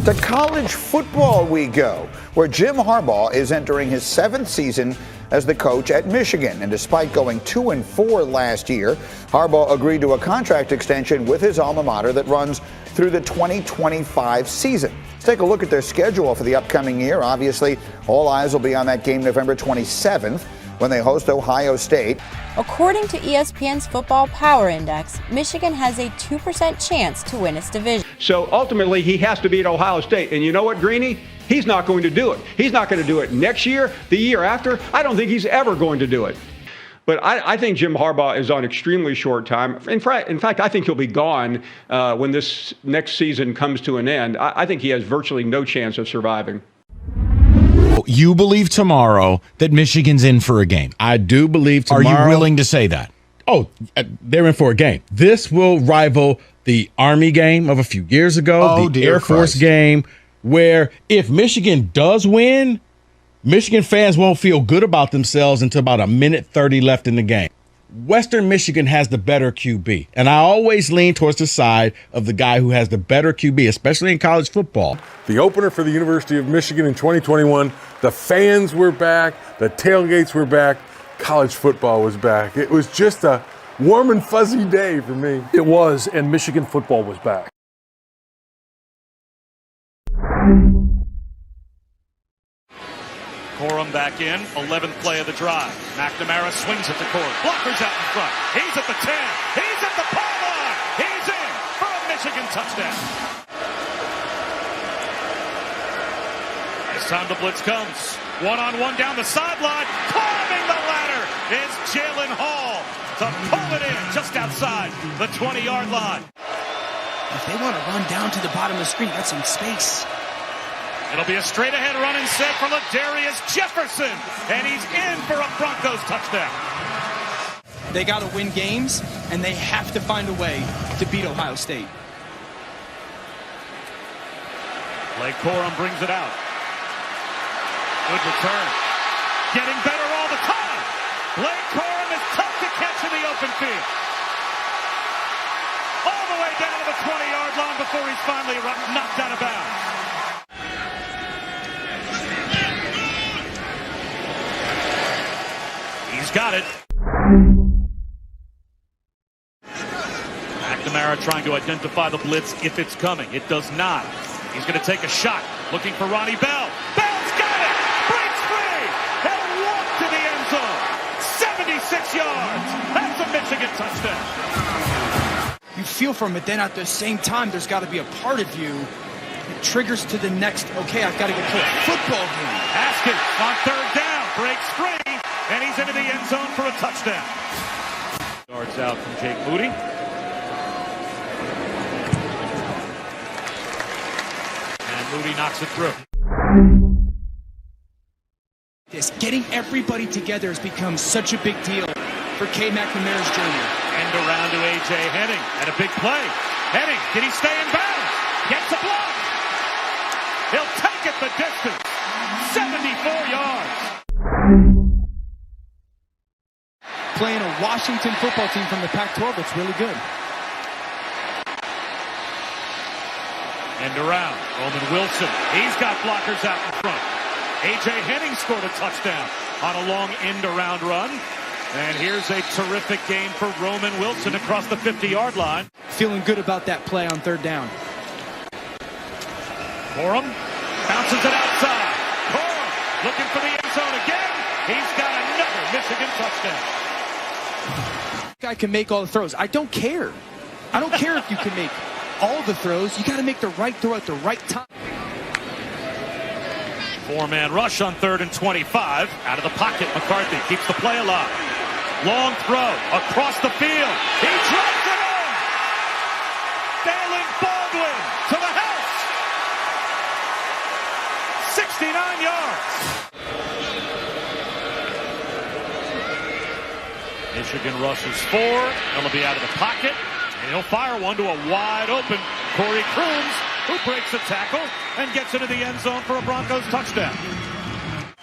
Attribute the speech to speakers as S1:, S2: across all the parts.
S1: To college football we go, where Jim Harbaugh is entering his 7th season as the coach at Michigan. And despite going 2-4 last year, Harbaugh agreed to a contract extension with his alma mater that runs through the 2025 season. Let's take a look at their schedule for the upcoming year. Obviously, all eyes will be on that game November 27th when they host Ohio State.
S2: According to ESPN's Football Power Index, Michigan has a 2% chance to win its division.
S3: So ultimately, he has to beat Ohio State. And you know what, Greeny? He's not going to do it. He's not going to do it next year, the year after. I don't think he's ever going to do it. But I think Jim Harbaugh is on extremely short time. In fact, I think he'll be gone when this next season comes to an end. I think he has virtually no chance of surviving.
S4: You believe tomorrow that Michigan's in for a game?
S5: I do believe tomorrow.
S4: Are you willing to say that?
S5: Oh, they're in for a game. This will rival the Army game of a few years ago, the Air Force game, where if Michigan does win, Michigan fans won't feel good about themselves until about a minute 30 left in the game. Western Michigan has the better QB, and I always lean towards the side of the guy who has the better QB, especially in college football.
S6: The opener for the University of Michigan in 2021, the fans were back, the tailgates were back, college football was back. It was just a warm and fuzzy day for me.
S7: It was, and Michigan football was back.
S8: Corum back in, 11th play of the drive. McNamara swings at the court. Blockers out in front. He's at the 10. He's at the pylon. He's in for a Michigan touchdown. As time the blitz comes. One-on-one down the sideline. Climbing the ladder is Jalen Hall to pull it in just outside the 20-yard line.
S9: If they want to run down to the bottom of the screen, that's some space.
S8: It'll be a straight-ahead run and set for Ladarius Jefferson, and he's in for a Broncos touchdown.
S9: They got to win games, and they have to find a way to beat Ohio State.
S8: Blake Corum brings it out. Good return. Getting better all the time. Blake Corum is tough to catch in the open field. All the way down to the 20-yard line before he's finally knocked out of bounds. He's got it. McNamara trying to identify the blitz if it's coming. It does not. He's going to take a shot, looking for Ronnie Bell. Bell's got it! Breaks free! And walk to the end zone. 76 yards. That's a Michigan touchdown.
S9: You feel for him, but then at the same time, there's got to be a part of you that triggers to the next, okay, I've got to go play a football game.
S8: Haskins on third down, breaks free, and he's into the end zone for a touchdown. Yards out from Jake Moody. And Moody knocks it through.
S9: Getting everybody together has become such a big deal for K. McNamara's journey.
S8: End around to A.J. Henning and a big play. Henning, can he stay in bounds? Gets a block. He'll take it the distance. 74 yards.
S9: Playing a Washington football team from the Pac-12 that's really good.
S8: End around. Roman Wilson. He's got blockers out in front. A.J. Henning scored a touchdown on a long end-around run. And here's a terrific game for Roman Wilson across the 50-yard line.
S9: Feeling good about that play on third down.
S8: Corum bounces it outside. Corum looking for the end zone again. He's got another Michigan touchdown.
S9: Guy can make all the throws. I don't care. I don't care if you can make all the throws. You got to make the right throw at the right time.
S8: Four-man rush on 3rd and 25. Out of the pocket, McCarthy keeps the play alive. Long throw across the field. He drops it in. Dalen Baldwin to the house. 69 yards. Michigan rushes 4. He'll be out of the pocket. And he'll fire one to a wide open Corey Crooms, who breaks a tackle and gets into the end zone for a Broncos touchdown.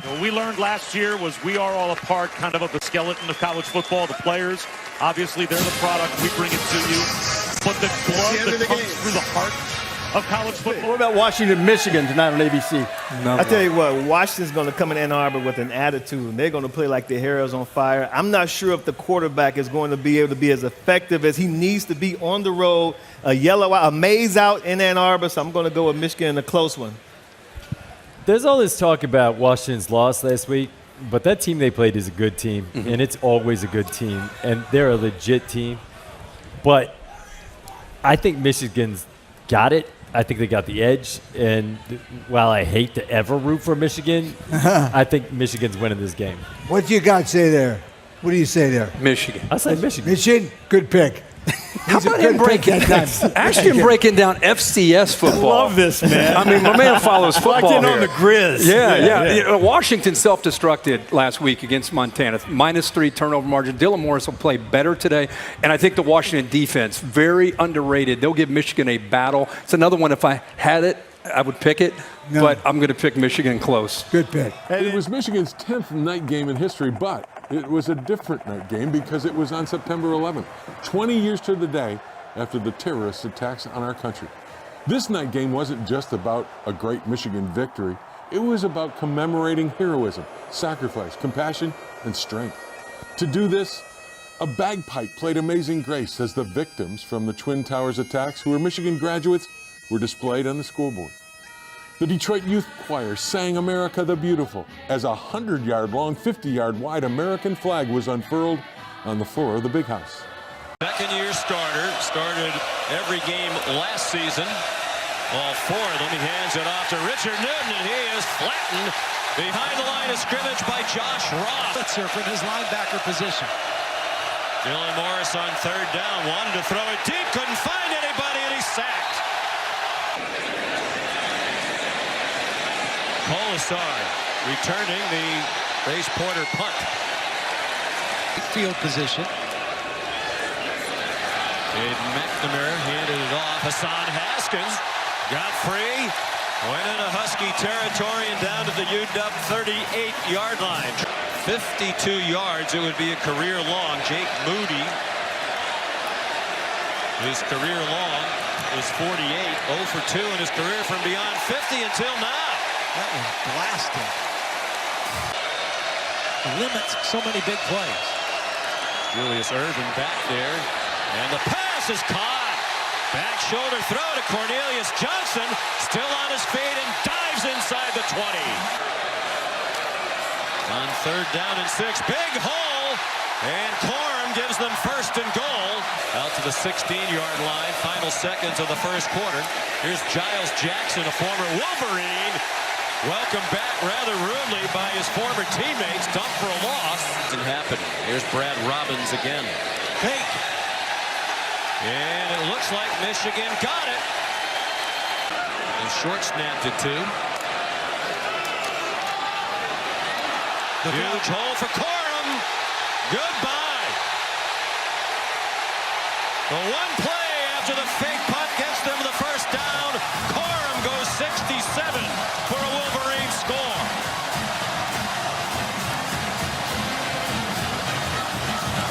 S8: What we learned last year was we are all a part kind of the skeleton of college football, the players. Obviously, they're the product. We bring it to you. But the glove that comes through the heart of college football.
S10: What about Washington, Michigan tonight on ABC?
S11: I tell you what, Washington's going to come in Ann Arbor with an attitude, and they're going to play like their hair is on fire. I'm not sure if the quarterback is going to be able to be as effective as he needs to be on the road. A maze out in Ann Arbor, so I'm going to go with Michigan in a close one.
S12: There's all this talk about Washington's loss last week, but that team they played is a good team, and it's always a good team, and they're a legit team. But I think Michigan's got it. I think they got the edge, and while I hate to ever root for Michigan, I think Michigan's winning this game.
S13: What do you got to say there? What do you say there?
S14: Michigan.
S12: I say Michigan.
S13: Michigan, good pick.
S14: How about him breaking down FCS football?
S10: Love this, man.
S14: I mean, my man follows football
S10: Locked in
S14: here.
S10: on the Grizz.
S14: Yeah. Washington self-destructed last week against Montana. -3 turnover margin. Dylan Morris will play better today. And I think the Washington defense, very underrated. They'll give Michigan a battle. It's another one, if I had it, I would pick it. No. But I'm going to pick Michigan close.
S13: Good pick.
S6: It was Michigan's 10th night game in history, but it was a different night game because it was on September 11th, 20 years to the day after the terrorist attacks on our country. This night game wasn't just about a great Michigan victory. It was about commemorating heroism, sacrifice, compassion, and strength. To do this, a bagpipe played Amazing Grace as the victims from the Twin Towers attacks, who were Michigan graduates, were displayed on the scoreboard. The Detroit Youth Choir sang America the Beautiful as a 100-yard-long, 50-yard-wide American flag was unfurled on the floor of the Big House.
S15: Second-year starter, started every game last season. All four of them. He hands it off to Richard Newton, and he is flattened behind the line of scrimmage by Josh Ross.
S9: From his linebacker position.
S15: Dylan Morris on third down, wanted to throw it deep, couldn't find anybody, and he's sacked. Colasar returning the Race Porter punt.
S9: Field position.
S15: Aiden McNamara handed it off. Hassan Haskins got free. Went into Husky territory and down to the UW 38-yard line. 52 yards. It would be a career long. Jake Moody. His career long is 48. 0 for 2 in his career from beyond 50 until now.
S9: That was blasting. Limits so many big plays.
S15: Julius Irvin back there. And the pass is caught. Back shoulder throw to Cornelius Johnson. Still on his feet and dives inside the 20. On third down and 6. Big hole. And Corum gives them first and goal. Out to the 16-yard line. Final seconds of the first quarter. Here's Giles Jackson, a former Wolverine. Welcome back rather rudely by his former teammates. Dumped for a loss. Isn't happening. Here's Brad Robbins again. Fake. And it looks like Michigan got it. And short snapped it too. Huge hole for Corum. Goodbye. The one play after the fake punt gets them the first down. Corum goes 67 for a Wolverine score.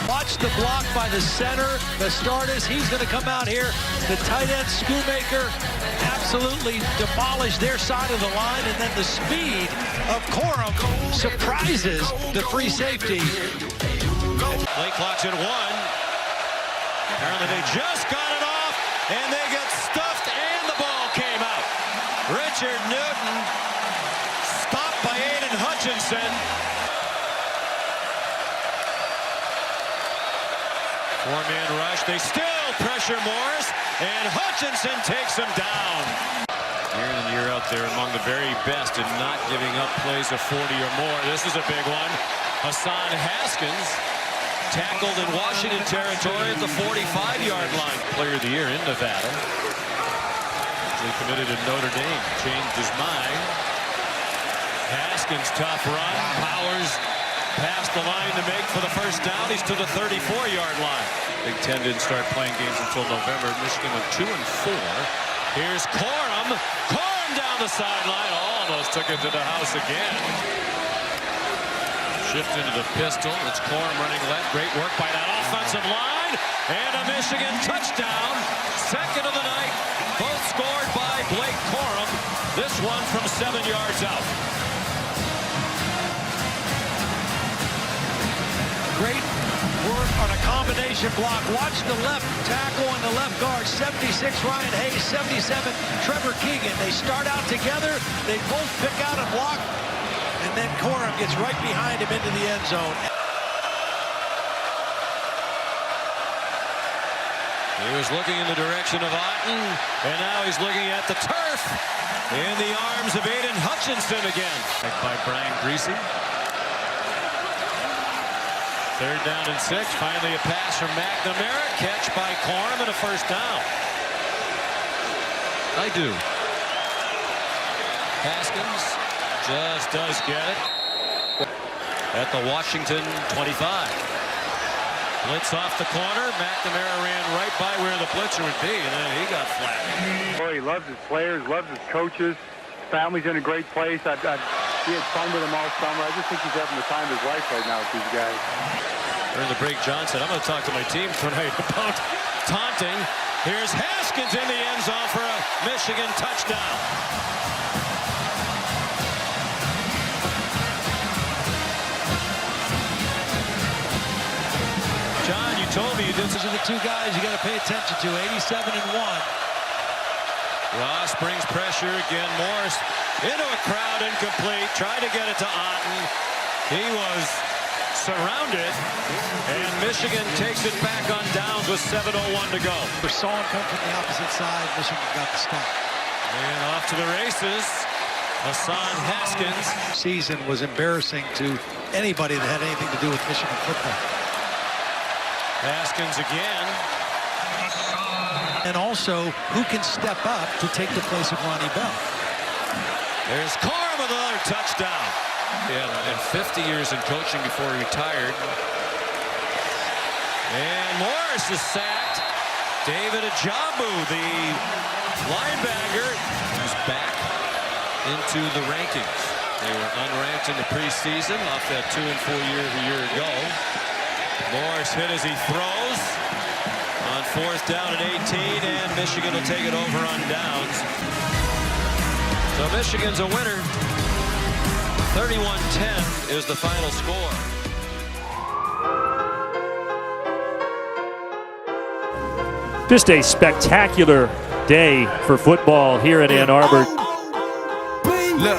S9: Watch the block by the center, the starters. He's going to come out here. The tight end, Schoonmaker, absolutely demolished their side of the line. And then the speed of Corum surprises the free safety.
S15: Play clock's at 1. Apparently they just got it off, and they get stuffed, and the ball came out. Richard Newton stopped by Aiden Hutchinson. Four-man rush. They still pressure Morris, and Hutchinson takes him down. Year in and year out, they're among the very best in not giving up plays of 40 or more. This is a big one. Hassan Haskins tackled in Washington territory at the 45-yard line. Player of the year in Nevada. He committed to Notre Dame. Changed his mind. Haskins, tough run. Powers past the line to make for the first down. He's to the 34-yard line. Big Ten didn't start playing games until November. Michigan went 2-4. Here's Corum. Corum down the sideline. Almost took it to the house again. Shift into the pistol. It's Corum running left. Great work by that offensive line. And a Michigan touchdown. Second of the night. Both scored by Blake Corum. This one from 7 yards out.
S9: Great work on a combination block. Watch the left tackle and the left guard. 76 Ryan Hayes, 77 Trevor Keegan. They start out together. They both pick out a block. And then Corum gets right behind him into the end zone.
S15: He was looking in the direction of Otten, and now he's looking at the turf in the arms of Aiden Hutchinson again. By Brian Greasy. 3rd down and 6. Finally a pass from McNamara. Catch by Corum and a first down. I do. Haskins just does get it. At the Washington 25. Blitz off the corner. McNamara ran right by where the blitzer would be, and then he got flat.
S16: Boy, he loves his players, loves his coaches. Family's in a great place. He had fun with them all summer. I just think he's having the time of his life right now with these guys.
S15: During the break, John said, I'm going to talk to my team tonight about taunting. Here's Haskins in the end zone for a Michigan touchdown. John, you told me this is the two guys you got to pay attention to, 87 and 1. Ross brings pressure again. Morris into a crowd, incomplete. Tried to get it to Otten. He was surrounded, and Michigan takes it back on downs with 7:01 to go.
S9: We saw him come from the opposite side. Michigan got the stop.
S15: And off to the races. Hassan Haskins.
S9: Season was embarrassing to anybody that had anything to do with Michigan football.
S15: Haskins again.
S9: And also, who can step up to take the place of Ronnie Bell?
S15: There's Corum with another touchdown. Yeah, and 50 years in coaching before he retired. And Morris is sacked. David Ajabu, the linebacker, is back into the rankings. They were unranked in the preseason off that 2-4 year a year ago. Morris hit as he throws on 4th down and 18, and Michigan will take it over on downs. So Michigan's a winner. 31-10 is the final score.
S7: Just a spectacular day for football here in Ann Arbor.
S17: Look,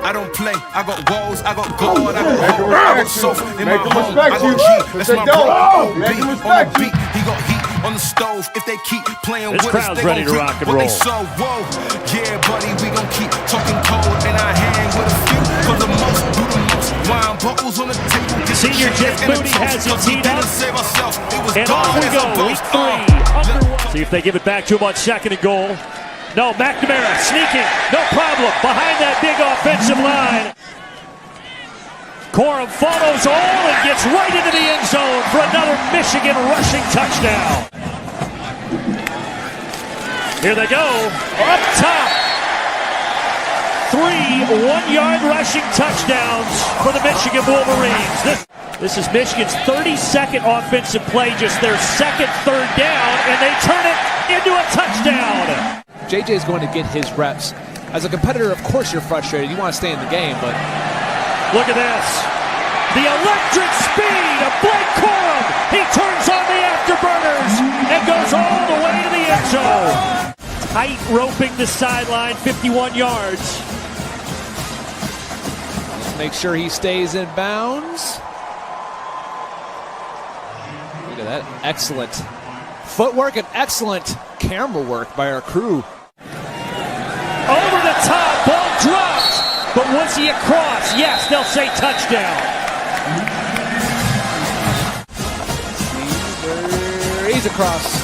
S17: I don't play. I got goals, I got God, I got hope, I got soul in my home. I got G, that's my bro. Beat on the beat, he got heat on the stove. If they keep playing with us, they gon' reap what they sow. Whoa, yeah, buddy, we gon' keep talking cold, and I hang with a few for the most, do the most. Wine bottles on the table.
S7: Senior Jeff Moody has it teed up, and off we go. Week 3. See if they give it back to him on 2nd and goal. No, McNamara sneaking, no problem, behind that big offensive line. Corum follows all and gets right into the end zone for another Michigan rushing touchdown. Here they go, up top. 3 one-yard rushing touchdowns for the Michigan Wolverines. This is Michigan's 32nd offensive play, just their 2nd 3rd down, and they turn it into a touchdown.
S18: JJ is going to get his reps. As a competitor, of course you're frustrated. You want to stay in the game, but
S7: look at this. The electric speed of Blake Corum. He turns on the afterburners and goes all the way to the end zone. Tight roping the sideline, 51 yards.
S18: Let's make sure he stays in bounds. Look at that. Excellent footwork and excellent camera work by our crew.
S7: Over the top, ball dropped. But was he across? Yes, they'll say touchdown.
S18: He's across.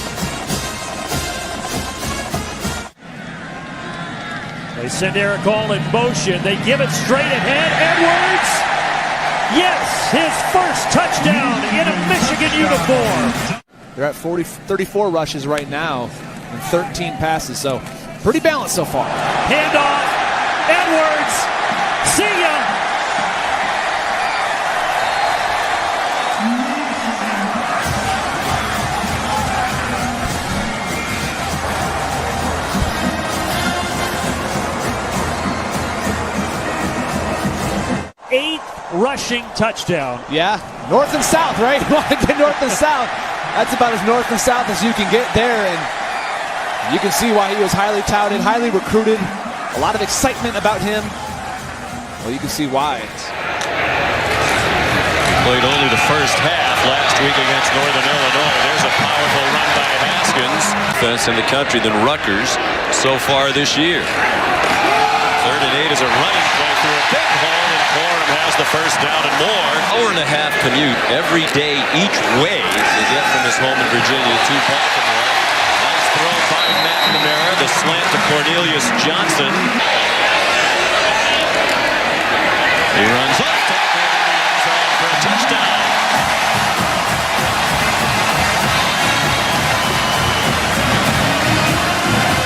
S7: They send Eric All in motion. They give it straight ahead. Edwards. Yes, his first touchdown in a Michigan uniform.
S18: They're at 34 rushes right now and 13 passes, so pretty balanced so far.
S7: Handoff. Edwards. See ya. 8th rushing touchdown.
S18: Yeah, north and south, right? North and south. That's about as north and south as you can get there, and you can see why he was highly touted, highly recruited. A lot of excitement about him. Well, you can see why.
S15: Played only the first half last week against Northern Illinois. There's a powerful run by Haskins. Best in the country than Rutgers so far this year. 3rd and 8 is a running play through a big hole, and Corum has the first down and more. Hour-and-a-half commute every day each way to get from his home in Virginia to Baltimore. Nice throw by McNamara. The slant to Cornelius Johnson. He runs up. Touchdown.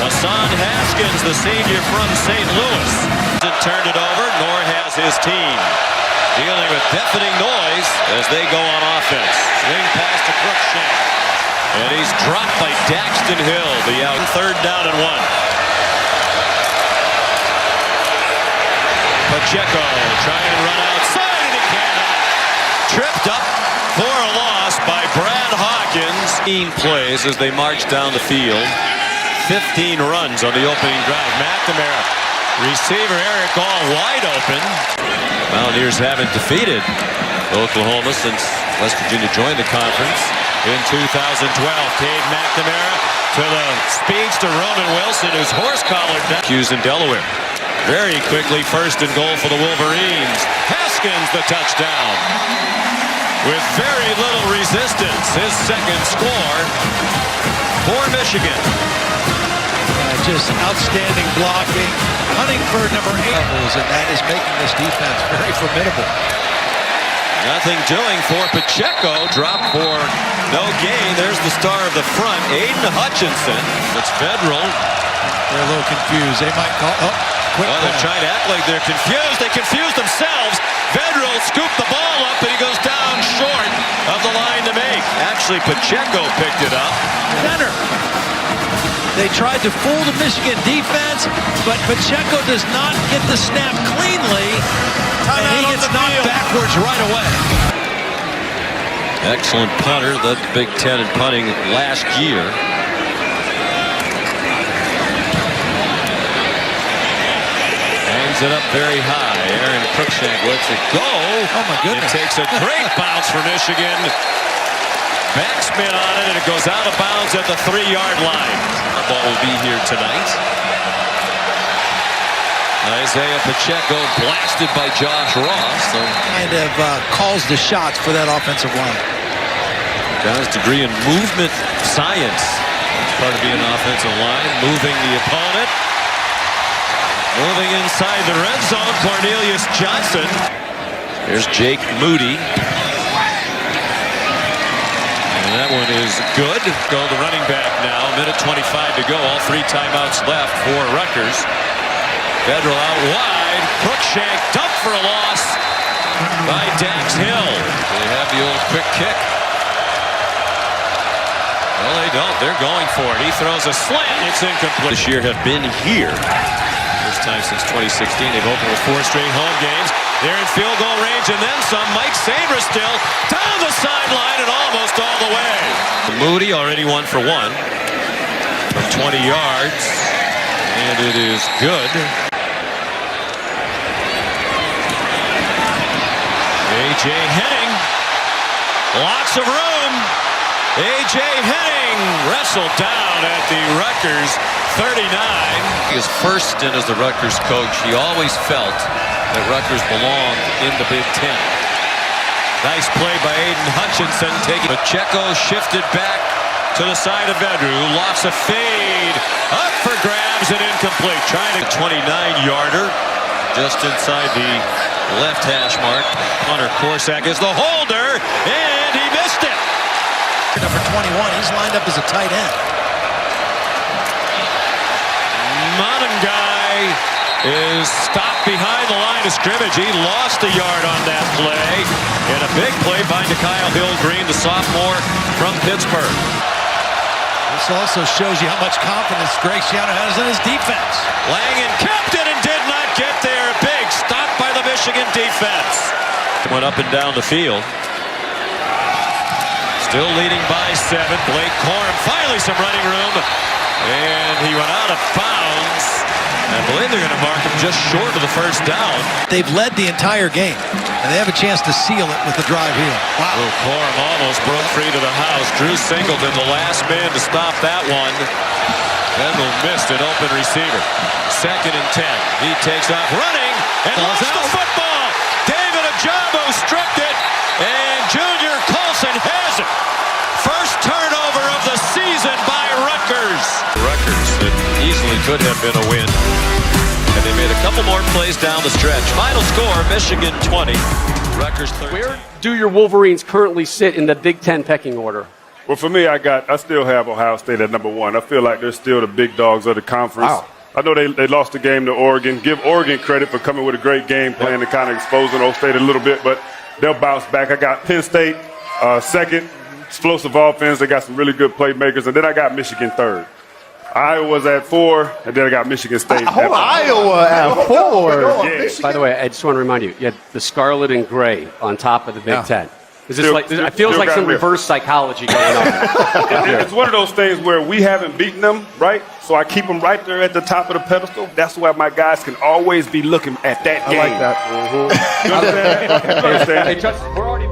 S15: Hassan Haskins, the senior from St. Louis, hasn't turned it over, nor has his team. Dealing with deafening noise as they go on offense. Swing pass to Crookshank. And he's dropped by Daxton Hill, the out. 3rd down and 1. Pacheco trying to run outside. Tripped up for a loss by Brad Hawkins. 15 plays as they march down the field. 15 runs on the opening drive. McNamara, receiver Eric all wide open. Mountaineers haven't defeated Oklahoma since West Virginia joined the conference in 2012. Cade McNamara to the speedster Roman Wilson, who's horse-collared down. Hughes in Delaware. Very quickly, 1st and goal for the Wolverines. Haskins the touchdown. With very little resistance, his 2nd score for Michigan.
S9: Just outstanding blocking. Huntingford, number 8, and that is making this defense very formidable.
S15: Nothing doing for Pacheco. Drop for no gain. There's the star of the front, Aiden Hutchinson. It's Federal.
S9: They're a little confused. They might call.
S15: They're trying to act like they're confused. They confuse themselves. Federal scooped the ball up, and he goes down short of the line to make. Actually, Pacheco picked it up.
S9: Center. They tried to fool the Michigan defense, but Pacheco does not get the snap cleanly, and he gets knocked backwards right away.
S15: Excellent punter. Led the Big Ten in punting last year. It up very high. Aaron Crookshank lets it go.
S9: Oh my goodness.
S15: It takes a great bounce for Michigan. Backspin on it, and it goes out of bounds at the 3-yard line. The ball will be here tonight. Isaiah Pacheco blasted by Josh Ross.
S9: Kind of calls the shots for that offensive line.
S15: Got his degree in movement science. That's part of being an offensive line. Moving the opponent. Moving inside the red zone, Cornelius Johnson. Here's Jake Moody. And that one is good. Go the running back now. 1:25 to go. All 3 timeouts left for Rutgers. Federal out wide. Crookshank dumped for a loss by Dax Hill. They have the old quick kick. Well, they don't. They're going for it. He throws a slant. It's incomplete. This year have been here. First time since 2016. They've opened with 4 straight home games. They're in field goal range and then some. Mike Sabres still down the sideline and almost all the way. Moody already 1 for 1 from 20 yards. And it is good. A.J. Henning. Lots of room. A.J. Henning wrestled down at the Rutgers 39. His first stint as the Rutgers coach, he always felt that Rutgers belonged in the Big Ten. Nice play by Aiden Hutchinson. Pacheco shifted back to the side of Vedru, who lofts a fade. Up for grabs and incomplete. Trying to 29-yarder just inside the left hash mark. Hunter Korsak is the holder, and he missed it.
S9: Number 21, he's lined up as a tight end.
S15: Montenguy is stopped behind the line of scrimmage. He lost a yard on that play. And a big play by Nikyle Hill-Green, the sophomore from Pittsburgh.
S9: This also shows you how much confidence Greg Schiano has in his defense.
S15: Langen kept it and did not get there. Big stop by the Michigan defense. went up and down the field. Still leading by 7. Blake Corum, finally some running room. And he went out of bounds. I believe they're going to mark him just short of the first down.
S9: They've led the entire game, and they have a chance to seal it with the drive here. Wow.
S15: Well, Corum almost broke free to the house. Drew Singleton, the last man to stop that one. Kendall missed an open receiver. 2nd and 10. He takes off running and lost the football. David Ajabo stripped it, and Junior Colson has it. First turnover of the season by Rutgers. Rutgers, it easily could have been a win. And they made a couple more plays down the stretch. Final score, Michigan 20, Rutgers 13.
S19: Where do your Wolverines currently sit in the Big Ten pecking order?
S20: Well, for me, I still have Ohio State at number 1. I feel like they're still the big dogs of the conference.
S19: Wow.
S20: I know they lost the game to Oregon. Give Oregon credit for coming with a great game plan and kind of exposing Ohio State a little bit, but they'll bounce back. I got Penn State 2nd, explosive offense. They got some really good playmakers, and then I got Michigan 3rd. Iowa's at 4, and then I got Michigan State at 5.
S19: Iowa at 4.
S20: Yeah.
S19: By the way, I just want to remind you had the scarlet and gray on top of the Big Ten. It feels like some reverse psychology going on.
S20: It's one of those things where we haven't beaten them, right? So I keep them right there at the top of the pedestal. That's why my guys can always be looking at that game.
S19: I like that. Mm-hmm.
S20: You understand? You understand?
S19: Hey, Justin, we're already.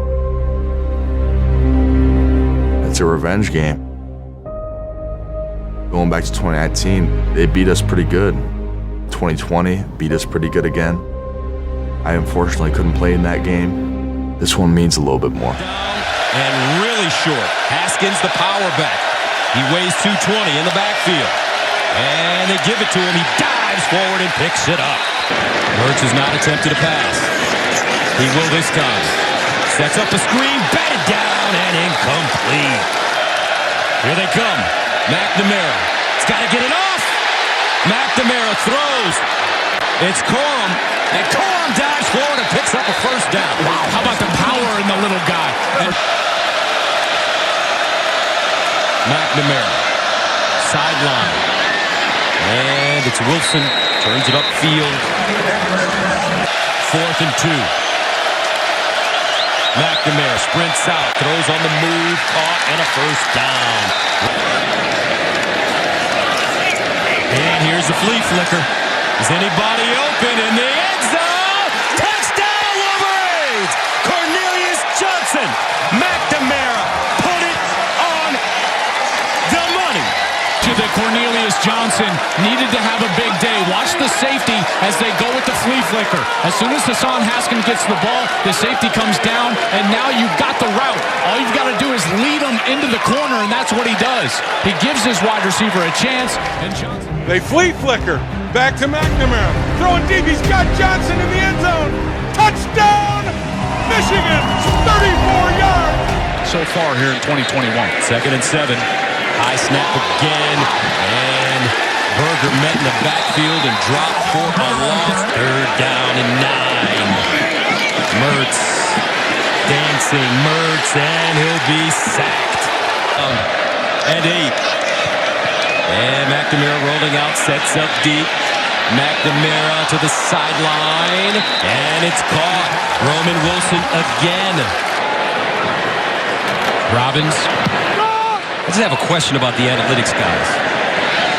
S21: It's a revenge game. Going back to 2019, they beat us pretty good. 2020 beat us pretty good again. I unfortunately couldn't play in that game. This one means a little bit more.
S22: And really short. Haskins, the power back. He weighs 220 in the backfield. And they give it to him. He dives forward and picks it up. Mertz has not attempted a pass. He will this time. Sets up a screen, batted down, and incomplete. Here they come. McNamara. He's got to get it off. McNamara throws. It's Corum. And Corum dives forward and picks up a first down. Wow. How about the power in the little guy? And McNamara. Sideline. And it's Wilson. Turns it upfield. 4th and 2. McNamara sprints out. Throws on the move. Caught and a first down. And here's a flea flicker. Is anybody open in the end zone? Touchdown, Wolverines! Cornelius Johnson. McNamara put it on the money.
S23: That Cornelius Johnson needed to have a big day. Watch the safety as they go with the flea flicker. As soon as Hassan Haskins gets the ball, the safety comes down, and now you've got the route. All you've got to do is lead him into the corner, and that's what he does. He gives his wide receiver a chance, and Johnson.
S24: They flea flicker. Back to McNamara. Throwing deep. He's got Johnson in the end zone. Touchdown, Michigan. 34 yards.
S23: So far here in 2021.
S22: 2nd and 7. High snap again, and Berger met in the backfield and dropped for a loss. 3rd down and 9. Mertz dancing, Mertz, and he'll be sacked. And 8. And McNamara rolling out, sets up deep. McNamara to the sideline, and it's caught. Roman Wilson again. Robbins. I just have a question about the analytics guys.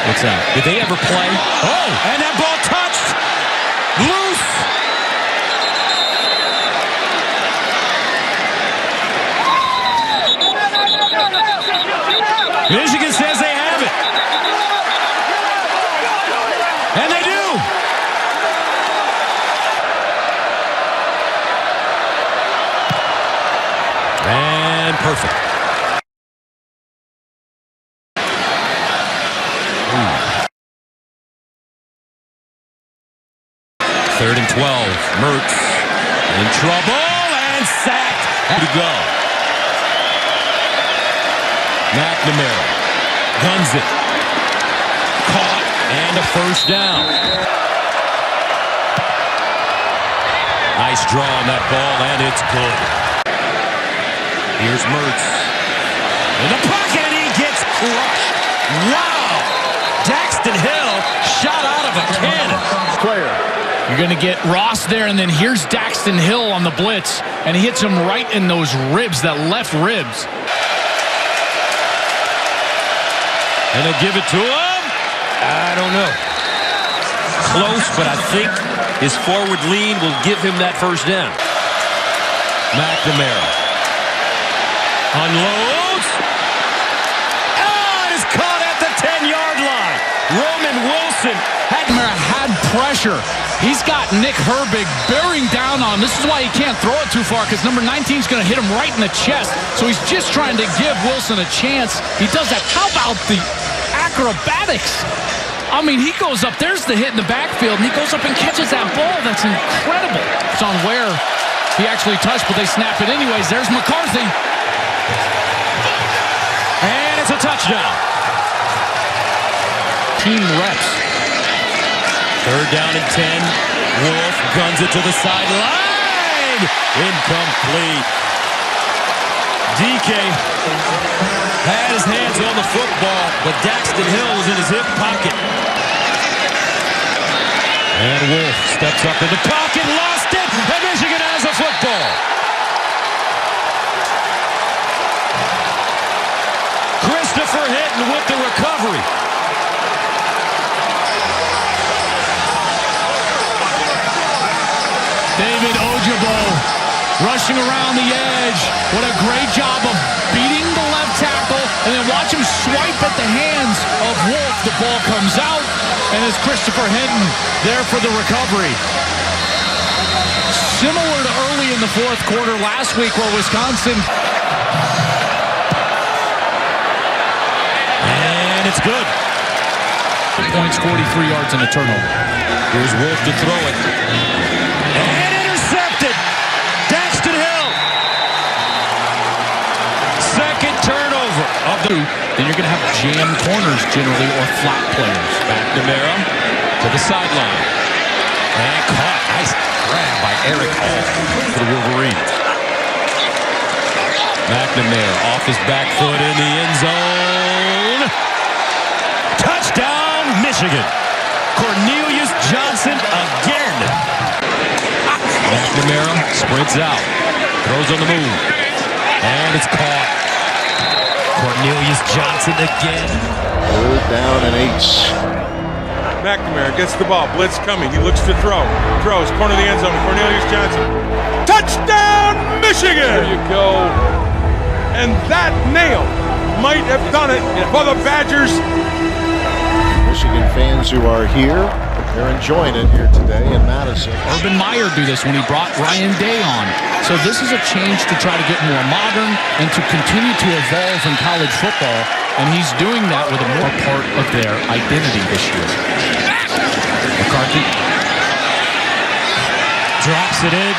S22: What's that? Did they ever play? Oh, and that ball touched. Loose. Michigan says they have it. And they do. And perfect. 3rd and 12. Mertz in trouble and sacked. To go. McNamara guns it. Caught and a first down. Nice draw on that ball, and it's good. Here's Mertz in the pocket, and he gets crushed. Wow! Daxton Hill shot out of a cannon.
S24: Player.
S23: You're going to get Ross there, and then here's Daxton Hill on the blitz, and he hits him right in those ribs, that left ribs.
S22: And they'll give it to him. I don't know. Close, but I think his forward lean will give him that first down. McNamara unloads. It is caught at the 10-yard line. Roman Wilson
S23: had pressure. He's got Nick Herbig bearing down on him. This is why he can't throw it too far, because number 19 is going to hit him right in the chest. So he's just trying to give Wilson a chance. He does that. How about the acrobatics? I mean, he goes up. There's the hit in the backfield, and he goes up and catches that ball. That's incredible. It's on where he actually touched, but they snap it anyways. There's McCarthy.
S22: And it's a touchdown.
S23: Team reps.
S22: Third down and 10. Wolf guns it to the sideline. Incomplete. DK had his hands on the football, but Daxton Hill was in his hip pocket. And Wolf steps up in the pocket, lost it, and Michigan has a football. Christopher Hinton with the recovery.
S23: David Ojabo rushing around the edge. What a great job of beating the left tackle, and then watch him swipe at the hands of Wolf. The ball comes out, and it's Christopher Hinton there for the recovery. Similar to early in the fourth quarter last week where Wisconsin...
S22: And it's good.
S23: Points, 43 yards, and a turnover.
S22: Here's Wolf to throw it. And intercepted. Daxton Hill. Second turnover of the...
S23: Then you're going to have jam corners generally, or flat players.
S22: McNamara to the sideline. And caught. Nice grab by Eric Hall for the Wolverines. McNamara off his back foot in the end zone. Touchdown, Michigan. Cornelius Johnson again. McNamara sprints out. Throws on the move. And it's caught. Cornelius Johnson again.
S1: Third down and 8.
S24: McNamara gets the ball. Blitz coming. He looks to throw. Throws. Corner of the end zone. Cornelius Johnson. Touchdown, Michigan! There you go. And that nail might have done it for the Badgers.
S1: Michigan fans who are here, they're enjoying it here today in Madison.
S23: Urban Meyer do this when he brought Ryan Day on. So this is a change to try to get more modern and to continue to evolve in college football. And he's doing that with a more part of their identity this year. McCarthy
S22: drops it in.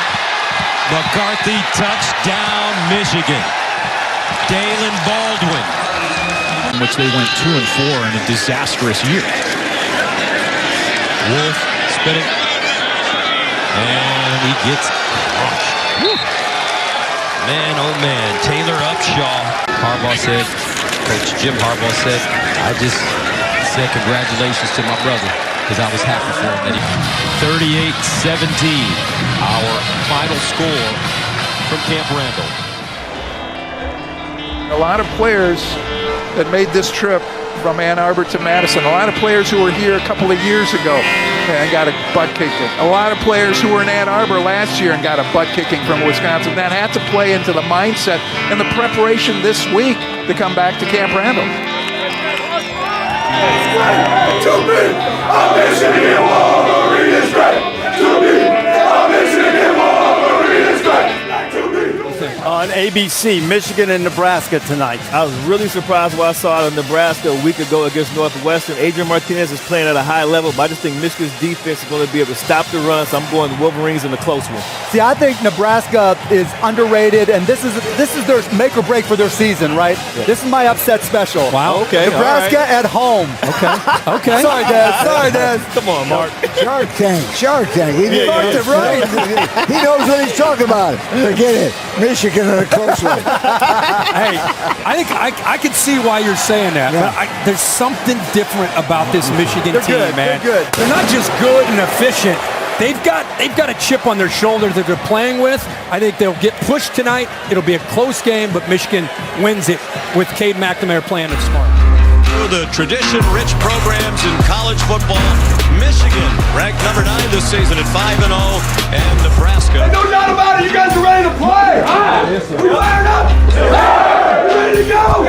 S22: McCarthy, touchdown, Michigan. Dalen Baldwin.
S23: In which they went 2-4 in a disastrous year.
S22: Wolf spinning. And he gets crushed. Man, oh man. Taylor Upshaw. Harbaugh said, Coach Jim Harbaugh said, I just said congratulations to my brother because I was happy for him. 38-17, our final score from Camp Randall.
S2: A lot of players that made this trip from Ann Arbor to Madison. A lot of players who were here a couple of years ago and got a butt kicking. A lot of players who were in Ann Arbor last year and got a butt kicking from Wisconsin. That had to play into the mindset and the preparation this week to come back to Camp Randall.
S3: To me, a Michigan Wolverine is great. To me, a Michigan Wolverine is great.
S10: On ABC, Michigan and Nebraska tonight.
S11: I was really surprised when I saw it in Nebraska a week ago against Northwestern. Adrian Martinez is playing at a high level, but I just think Michigan's defense is going to be able to stop the run, so I'm going the Wolverines in a close one.
S13: See, I think Nebraska is underrated, and this is their make or break for their season, right? Yeah. This is my upset special.
S10: Wow, okay.
S13: Nebraska at home.
S10: Okay, okay.
S13: Sorry, Des.
S11: Come on, Mark.
S13: Shark Tank. He marked it right. He knows what he's talking about. Forget it. Michigan in a close one.
S4: Hey, I think I can see why you're saying that.
S13: Yeah.
S4: But there's something different about this Michigan team,
S13: good.
S4: man.
S13: They're good.
S4: They're not just good and efficient. they've got a chip on their shoulder that they're playing with. I think they'll get pushed tonight. It'll be a close game, but Michigan wins it with Cade McNamara playing it smart.
S15: The tradition-rich programs in college football. Michigan ranked number 9 this season at 5-0, and Nebraska.
S3: No doubt about it, you guys are ready to play. We fired up. You ready to go?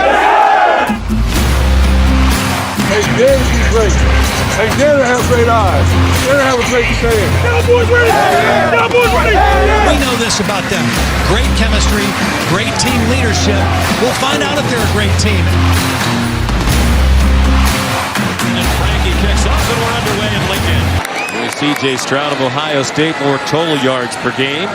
S24: Hey, Dan is great. Hey, Dan has great eyes. Dan have a great stand.
S3: Cowboys ready. Cowboys ready.
S9: We know this about them. Great chemistry, great team leadership. We'll find out if they're a great team.
S15: And Frankie kicks off, and we're underway in Lincoln. Here's C.J. Stroud of Ohio State, more total yards per game.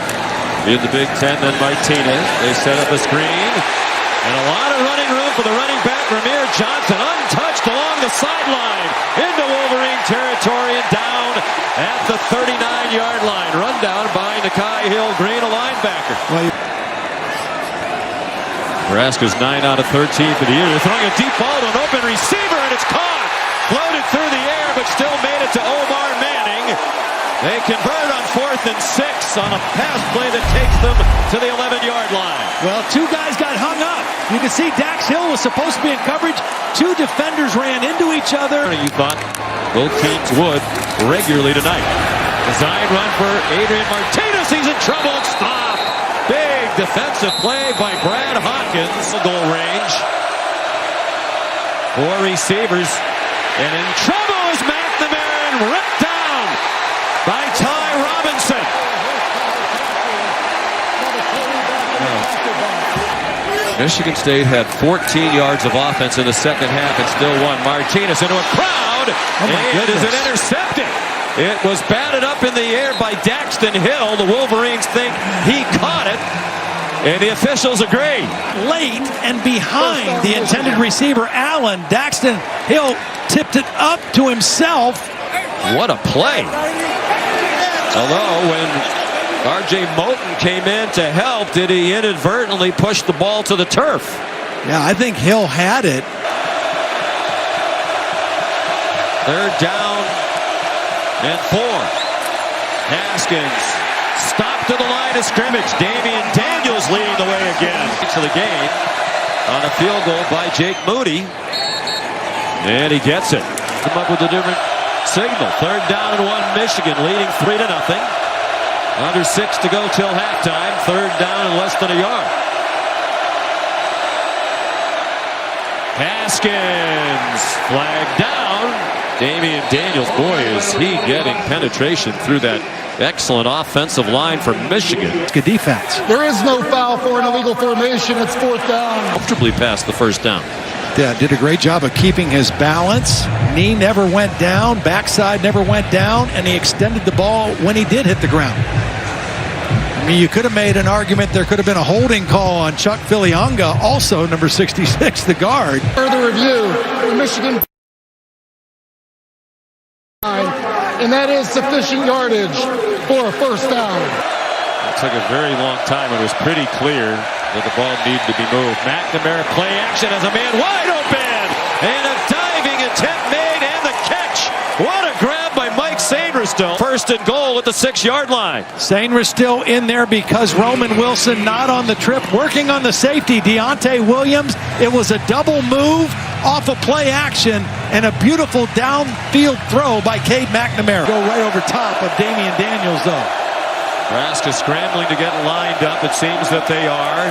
S15: In the Big Ten than Martinez. They set up a screen. And a lot of running room for the running back, Ramir Johnson, untouched along the sideline. Into Wolverine territory and down at the 39-yard line. Run down by Nakai Hill-Green, a linebacker. Nebraska's 9 out of 13 for the year. They're throwing a deep ball to an open receiver, and it's caught. Floated through the air, but still made it to Omar Manning. They convert on 4th and 6 on a pass play that takes them to the 11-yard line.
S9: Well, 2 guys got hung up. You can see Dax Hill was supposed to be in coverage. 2 defenders ran into each other.
S15: You thought both teams would regularly tonight. Design run for Adrian Martinez. He's in trouble. Stop. Big defensive play by Brad Hawkins. Goal range. 4 receivers. And in trouble is McNamara, ripped down by Ty Robinson. Michigan State had 14 yards of offense in the second half and still won. Martinez into a crowd, and is it intercepted? It was batted up in the air by Daxton Hill. The Wolverines think he caught it, and the officials agree.
S9: Late and behind the intended receiver, Allen. Daxton Hill tipped it up to himself.
S15: What a play. Although when R.J. Moulton came in to help, did he inadvertently push the ball to the turf?
S9: Yeah, I think Hill had it.
S15: 3rd down and 4. Haskins stopped to the line of scrimmage. Damian Daniels leading the way again to the game on a field goal by Jake Moody. And he gets it. Come up with a different signal. 3rd down and 1, Michigan leading 3-0. Under 6 to go till halftime. 3rd down and less than a yard. Haskins flagged down. Damian Daniels, boy, is he getting penetration through that excellent offensive line for Michigan.
S9: It's good defense.
S5: There is no foul for an illegal formation. It's 4th down.
S15: Comfortably past the 1st down.
S9: Yeah, did a great job of keeping his balance. Knee never went down, backside never went down, and he extended the ball when he did hit the ground. I mean, you could have made an argument there could have been a holding call on Chuck Filianga, also number 66, the guard.
S5: Further review, Michigan, and that is sufficient yardage for a 1st down.
S15: It took a very long time. It was pretty clear that the ball needed to be moved. McNamara play action as a man wide open, and a diving attempt made, and the catch. What a grab by Mike Sainristil. 1st and goal at the 6-yard line.
S9: Sainristil in there because Roman Wilson not on the trip, working on the safety. Deontay Williams, it was a double move off a play action, and a beautiful downfield throw by Cade McNamara. Go right over top of Damian Daniels, though.
S15: Nebraska scrambling to get lined up. It seems that they are.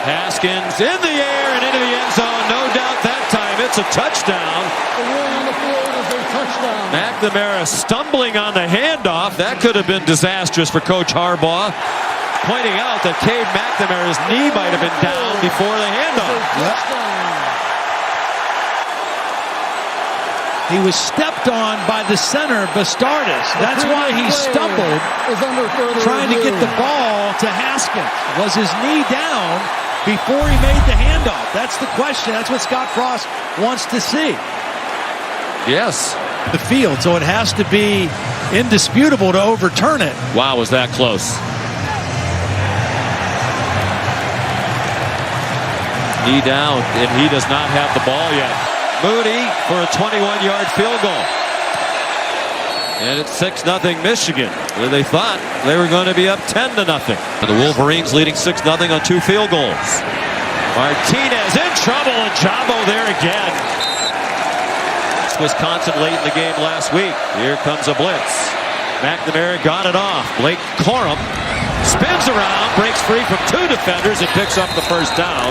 S15: Haskins in the air and into the end zone. No doubt that time it's a touchdown.
S5: The ruling on the field is a touchdown.
S15: McNamara stumbling on the handoff. That could have been disastrous for Coach Harbaugh. Pointing out that Cade McNamara's knee might have been down before the handoff.
S9: He was stepped on by the center, Bastardis. That's why he stumbled, trying to get the ball to Haskins. Was his knee down before he made the handoff? That's the question. That's what Scott Frost wants to see.
S15: Yes.
S9: The field, so it has to be indisputable to overturn it.
S15: Wow, was that close. Knee down, and he does not have the ball yet. Moody for a 21-yard field goal. And it's 6-0 Michigan, where they thought they were going to be up 10-0. And the Wolverines leading 6-0 on 2 field goals. Martinez in trouble, and Jumbo there again. It's Wisconsin late in the game last week. Here comes a blitz. McNamara got it off. Blake Corum spins around, breaks free from 2 defenders, and picks up the first down.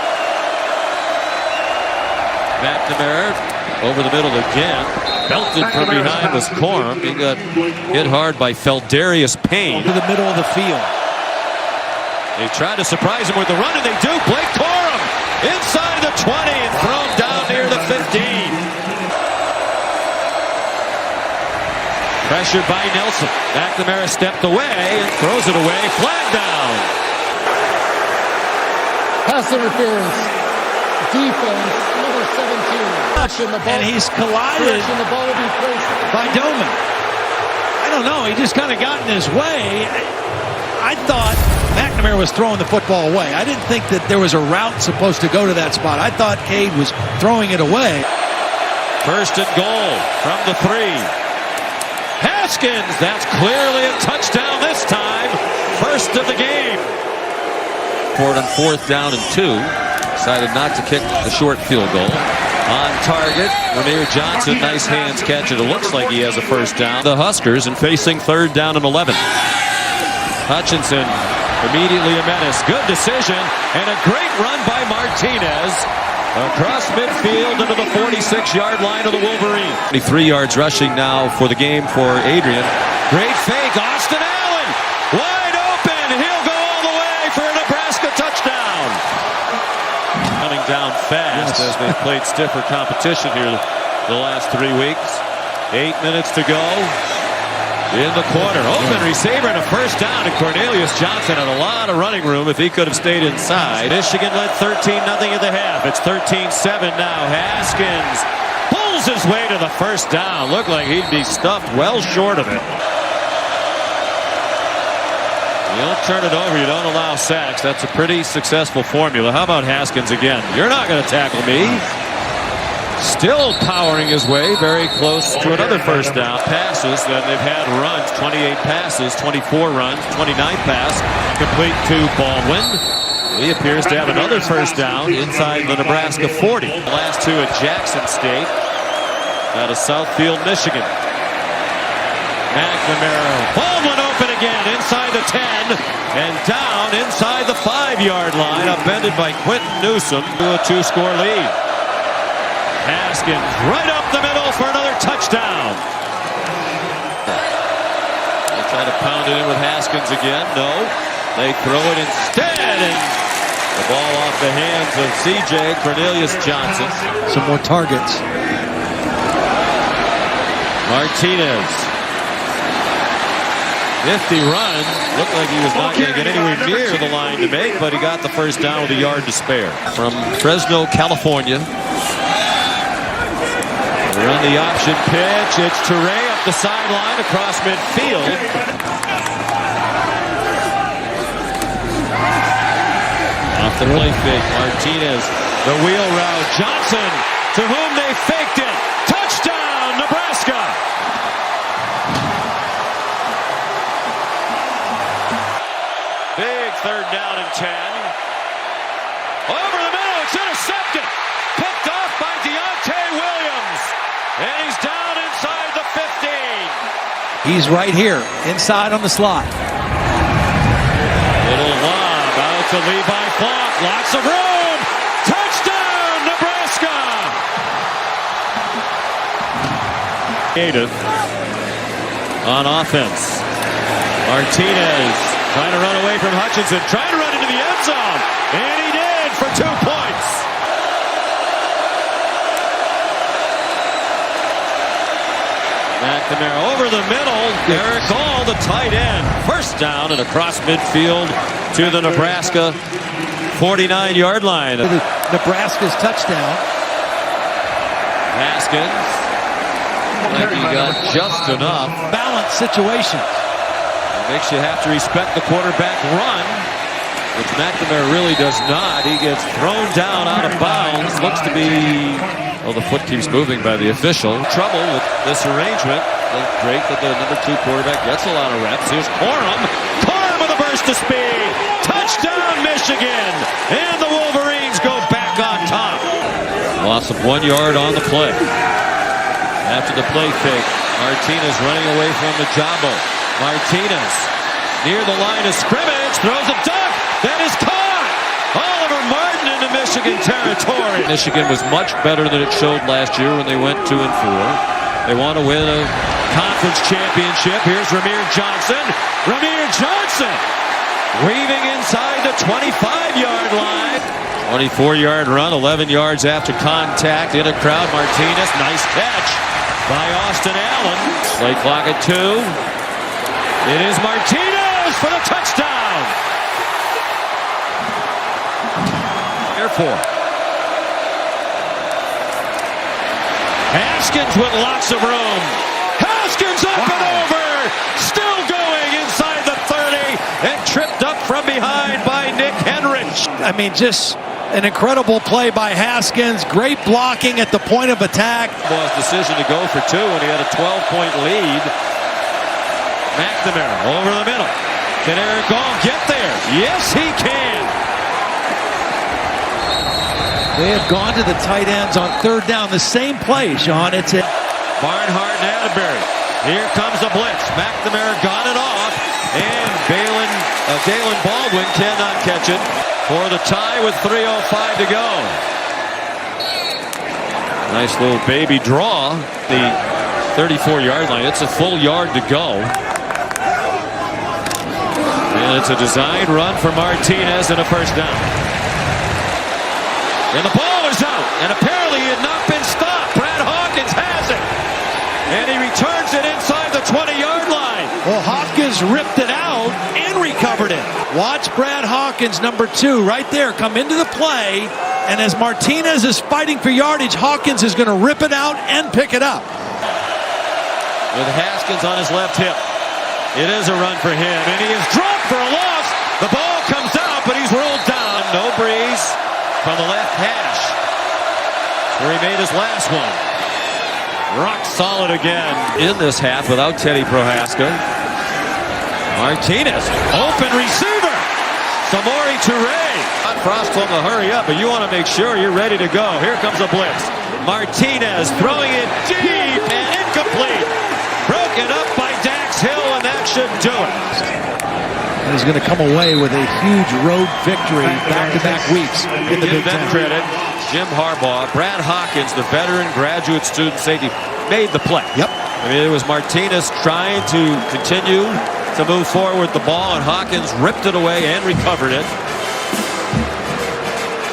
S15: McNamara over the middle again. Belted from behind was Corum. He got hit hard by Feldarius Payne.
S7: To the middle of the field.
S15: They try to surprise him with the run, and they do. Blake Corum inside the 20 and thrown down near the 15. Pressured by Nelson. McNamara stepped away and throws it away. Flag down.
S5: Pass interference. Defense, number 17.
S7: And he's collided by Doman. I don't know. He just kind of got in his way. I thought McNamara was throwing the football away. I didn't think that there was a route supposed to go to that spot. I thought Cade was throwing it away.
S15: First and goal from the 3. Haskins, that's clearly a touchdown this time. First of the game. Ford on 4th down and 2. Decided not to kick the short field goal. On target, Ramir Johnson, nice hands catch it. It looks like he has a first down. The Huskers and facing 3rd down and 11. Hutchinson immediately a menace. Good decision and a great run by Martinez. Across midfield into the 46-yard line of the Wolverines. 23 yards rushing now for the game for Adrian. Great fake. Austin Allen wide open. He'll go all the way for a Nebraska touchdown. Coming down fast as they've played stiffer competition here the last 3 weeks. 8 minutes to go. In the corner, open receiver and a first down, and Cornelius Johnson had a lot of running room if he could have stayed inside. Michigan led 13-0 at the half. It's 13-7 now. Haskins pulls his way to the first down. Looked like he'd be stuffed well short of it. You don't turn it over, you don't allow sacks. That's a pretty successful formula. How about Haskins again? You're not going to tackle me. Still powering his way very close to another first down. Passes, then they've had runs, 28 passes, 24 runs, 29th pass, complete to Baldwin. He appears to have another first down inside the Nebraska 40. The last 2 at Jackson State, out of Southfield, Michigan. McNamara, Baldwin open again inside the 10 and down inside the 5-yard line, upended by Quentin Newsom to a 2-score lead. Haskins right up the middle for another touchdown. They try to pound it in with Haskins again. No, they throw it instead, and the ball off the hands of C.J. Cornelius Johnson.
S7: Some more targets.
S15: Martinez. 50 run. Looked like he was not going to get anywhere near the line to make, but he got the first down with a yard to spare. From Fresno, California. Run the option pitch. It's Touré up the sideline across midfield. Off the play fake. Martinez, the wheel route. Johnson, to whom they faked it. Touchdown, Nebraska. Big 3rd down and 10. Over the middle, it's intercepted. Picked off by Deontay Williams. And he's down inside the 15.
S7: He's right here, inside on the slot.
S15: Little lob out to Levi Falk. Lots of room. Touchdown, Nebraska. Creative on offense. Martinez trying to run away from Hutchinson. Trying to run into the end zone. And he did for 2 points. McNamara over the middle. Eric Hall, the tight end. First down and across midfield to the Nebraska 49-yard line.
S7: Nebraska's touchdown.
S15: Haskins. I think he got just enough.
S7: Balanced situations.
S15: It makes you have to respect the quarterback run, which McNamara really does not. He gets thrown down out of bounds. Looks to be... Well, the foot keeps moving by the official. Trouble with this arrangement. Great that the number 2 quarterback gets a lot of reps. Here's Corum. Corum with a burst of speed. Touchdown, Michigan. And the Wolverines go back on top. Loss of 1 yard on the play. After the play fake, Martinez running away from the Jabo. Martinez near the line of scrimmage. Throws a duck. That is caught. Oliver Martin into Michigan territory. Michigan was much better than it showed last year when they went 2-4. They want to win a conference championship. Here's Ramir Johnson. Ramir Johnson weaving inside the 25-yard line. 24-yard run, 11 yards after contact in a crowd. Martinez, nice catch by Austin Allen. Play clock at 2. It is Martinez for the touchdown. Airport. Haskins with lots of room. Haskins up and over. Still going inside the 30 and tripped up from behind by Nick Henrich.
S9: I mean, just an incredible play by Haskins. Great blocking at the point of attack.
S15: Was decision to go for 2 when he had a 12-point lead. McNamara over the middle. Can Eric Gall get there? Yes, he can.
S9: They have gone to the tight ends on 3rd down. The same play, Sean. It's it.
S15: Barnhart and Atterbury. Here comes the blitz. McNamara got it off. And Dalen Baldwin cannot catch it for the tie with 3:05 to go. Nice little baby draw. The 34-yard line. It's a full yard to go. And it's a designed run for Martinez and a first down. And the ball is out. And apparently he had not been stopped. Brad Hawkins has it. And he returns it inside the 20-yard line.
S9: Well, Hawkins ripped it out and recovered it. Watch Brad Hawkins, number 2, right there, come into the play. And as Martinez is fighting for yardage, Hawkins is going to rip it out and pick it up.
S15: With Haskins on his left hip. It is a run for him. And he is dropped for a loss. The ball comes out, but he's rolled down. No breeze from the left hash, where he made his last one. Rock solid again in this half without Teddy Prohaska. Martinez, open receiver. Samori Toure. Frost told him to hurry up, but you want to make sure you're ready to go. Here comes a blitz. Martinez throwing it deep and incomplete. Broken up by Dax Hill, and that should do it.
S9: And he's going to come away with a huge road victory back-to-back weeks in the Big Ten.
S15: Credit. Jim Harbaugh, Brad Hawkins, the veteran graduate student safety, made the play.
S9: Yep.
S15: I mean, it was Martinez trying to continue to move forward with the ball, and Hawkins ripped it away and recovered it.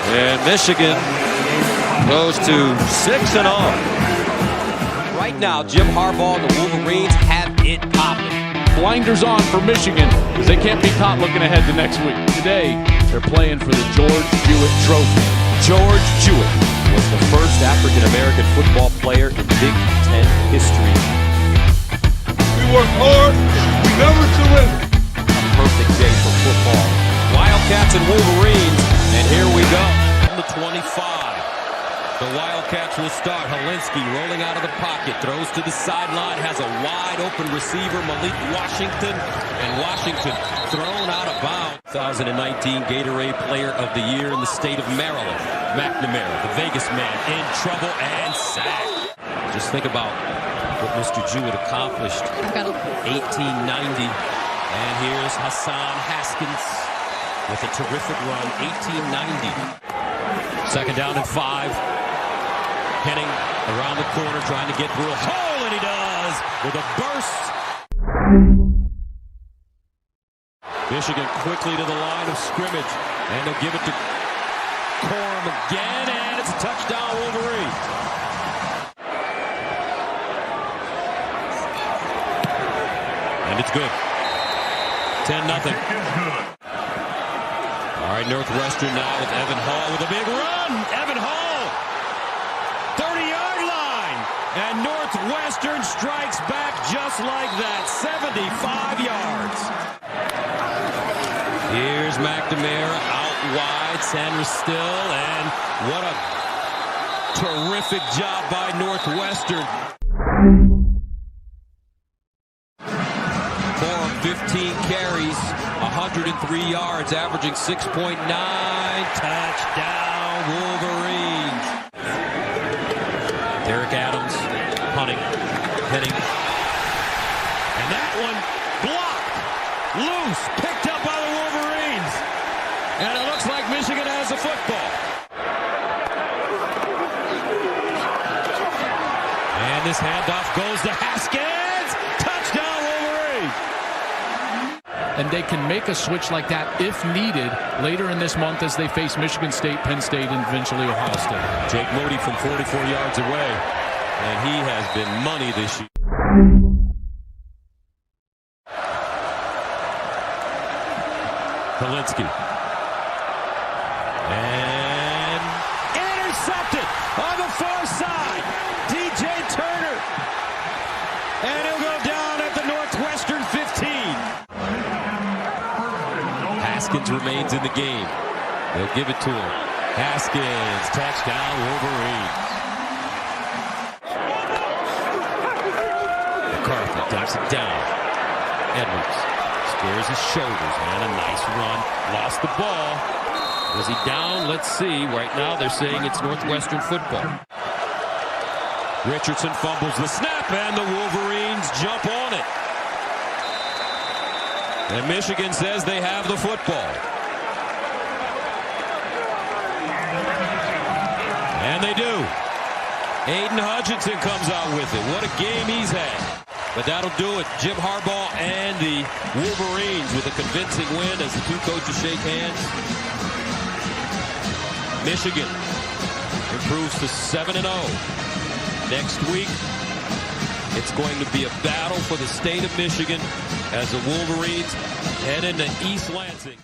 S15: And Michigan goes to 6-0.
S6: Right now, Jim Harbaugh and the Wolverines have it popping.
S23: Blinders on for Michigan, because they can't be caught looking ahead to next week. Today, they're playing for the George Jewett Trophy.
S6: George Jewett was the first African-American football player in Big Ten history.
S24: We work hard, we never surrender.
S6: A perfect day for football. Wildcats and Wolverines, and here we go.
S22: The 25. The Wildcats will start. Helinski rolling out of the pocket, throws to the sideline, has a wide open receiver, Malik Washington, and Washington thrown out of bounds. 2019 Gatorade Player of the Year in the state of Maryland. McNamara, the Vegas man, in trouble and sacked. Just think about what Mr. Jewett accomplished. 1890. And here's Hassan Haskins with a terrific run, 1890. 2nd down and 5. Henning around the corner, trying to get through a hole, and he does with a burst. Michigan quickly to the line of scrimmage, and they'll give it to Corum again, and it's a touchdown, Wolverine. And it's good. 10-0. All right, Northwestern now with Evan Hall with a big run. Evan Hall. 30-yard line, and Northwestern strikes back just like that, 75 yards. Here's McNamara out wide, Sanders still, and what a terrific job by Northwestern. 15 carries, 103 yards, averaging 6.9. Touchdown, Wolverines. Derek Adams punting, heading. And that one blocked, loose, picked up by the Wolverines. And it looks like Michigan has the football. And this handoff goes to Haskins. Touchdown, Wolverines.
S23: And they can make a switch like that if needed later in this month as they face Michigan State, Penn State, and eventually Ohio State.
S22: Jake Moody from 44 yards away, and he has been money this year. Kalinsky. And intercepted on the far side. DJ Turner. And he'll go down at the Northwestern 15. Haskins remains in the game. They'll give it to him. Haskins, touchdown, Wolverines. McCarthy dumps it down. Edwards squares his shoulders, man. A nice run. Lost the ball. Was he down? Let's see. Right now they're saying it's Northwestern football. Richardson fumbles the snap, and the Wolverines jump on it. And Michigan says they have the football. And they do. Aiden Hutchinson comes out with it. What a game he's had. But that'll do it. Jim Harbaugh and the Wolverines with a convincing win as the two coaches shake hands. Michigan improves to 7-0. Next week, it's going to be a battle for the state of Michigan as the Wolverines head into East Lansing.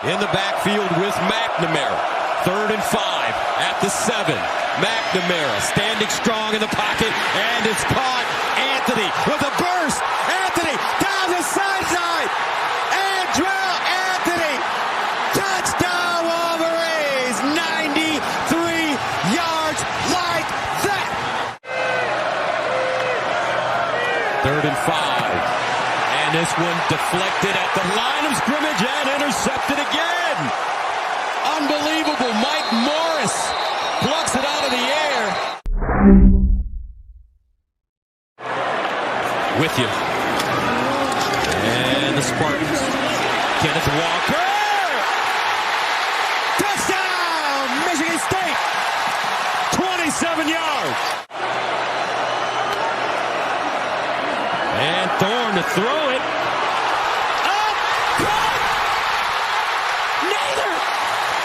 S22: In the backfield with McNamara. 3rd and 5 at the 7. McNamara standing strong in the pocket, and it's caught. Anthony with a burst. Anthony down the sideline. Andrell Anthony. Touchdown Wolverines. 93 yards like that. 3rd and 5. And this one deflected at the line of scrimmage and intercepted again. Unbelievable. Mike Morris plucks it out of the air. With you. And the Spartans. Kenneth Walker. Touchdown! Michigan State. 27 yards. And Thorne to throw it. Up! Caught! Neither!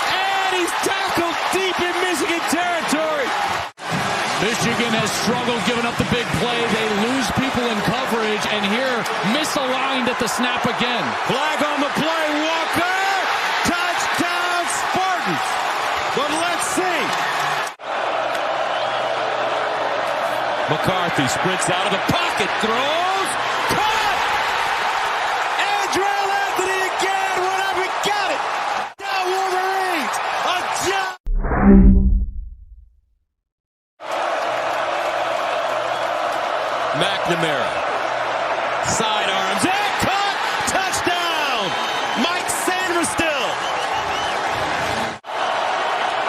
S22: And he's tackled deep in Michigan territory.
S23: Michigan has struggled giving up the big play. They lose people in coverage, and here misaligned at the snap again.
S22: Flag on the play. Walker! Touchdown Spartans! But let's see. McCarthy sprints out of the pocket, throws, caught! Andrell Anthony again, went up and got it! Now Wolverines, a jump! McNamara, sidearms, and caught! Touchdown! Mike Sanderstill!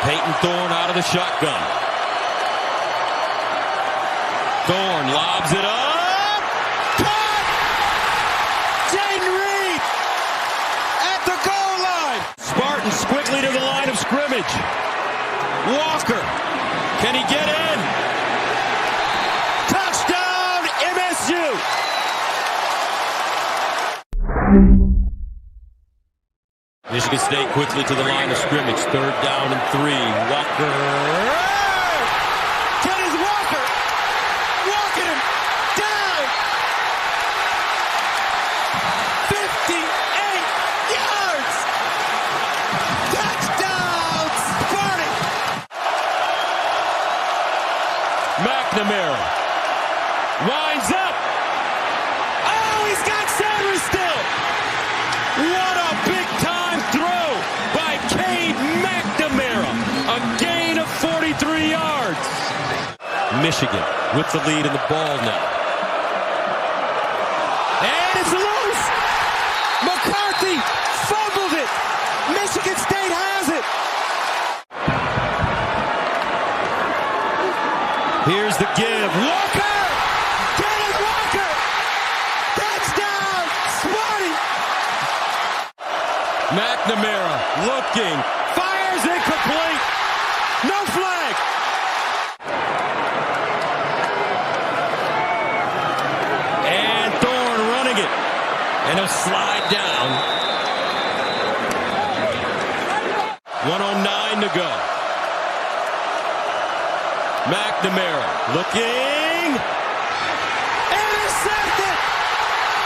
S22: Peyton Thorne out of the shotgun. Thorne lobs it up. Caught! Jaden Reed at the goal line. Spartans quickly to the line of scrimmage. Walker. Can he get in? Touchdown MSU. Michigan State quickly to the line of scrimmage. 3rd down and 3. Walker. McNamara winds up. Oh, he's got Sanders still. What a big-time throw by Cade McNamara. A gain of 43 yards. Michigan with the lead in the ball now.
S9: And it's loose. McCarthy fumbled it. Michigan State has it. Here's the give. Walker! Kenneth Walker! Touchdown! Smarty! McNamara looking. Fires incomplete. No flag. And Thorne running it. And a slide down. 1:09 to go. McNamara looking. Intercepted.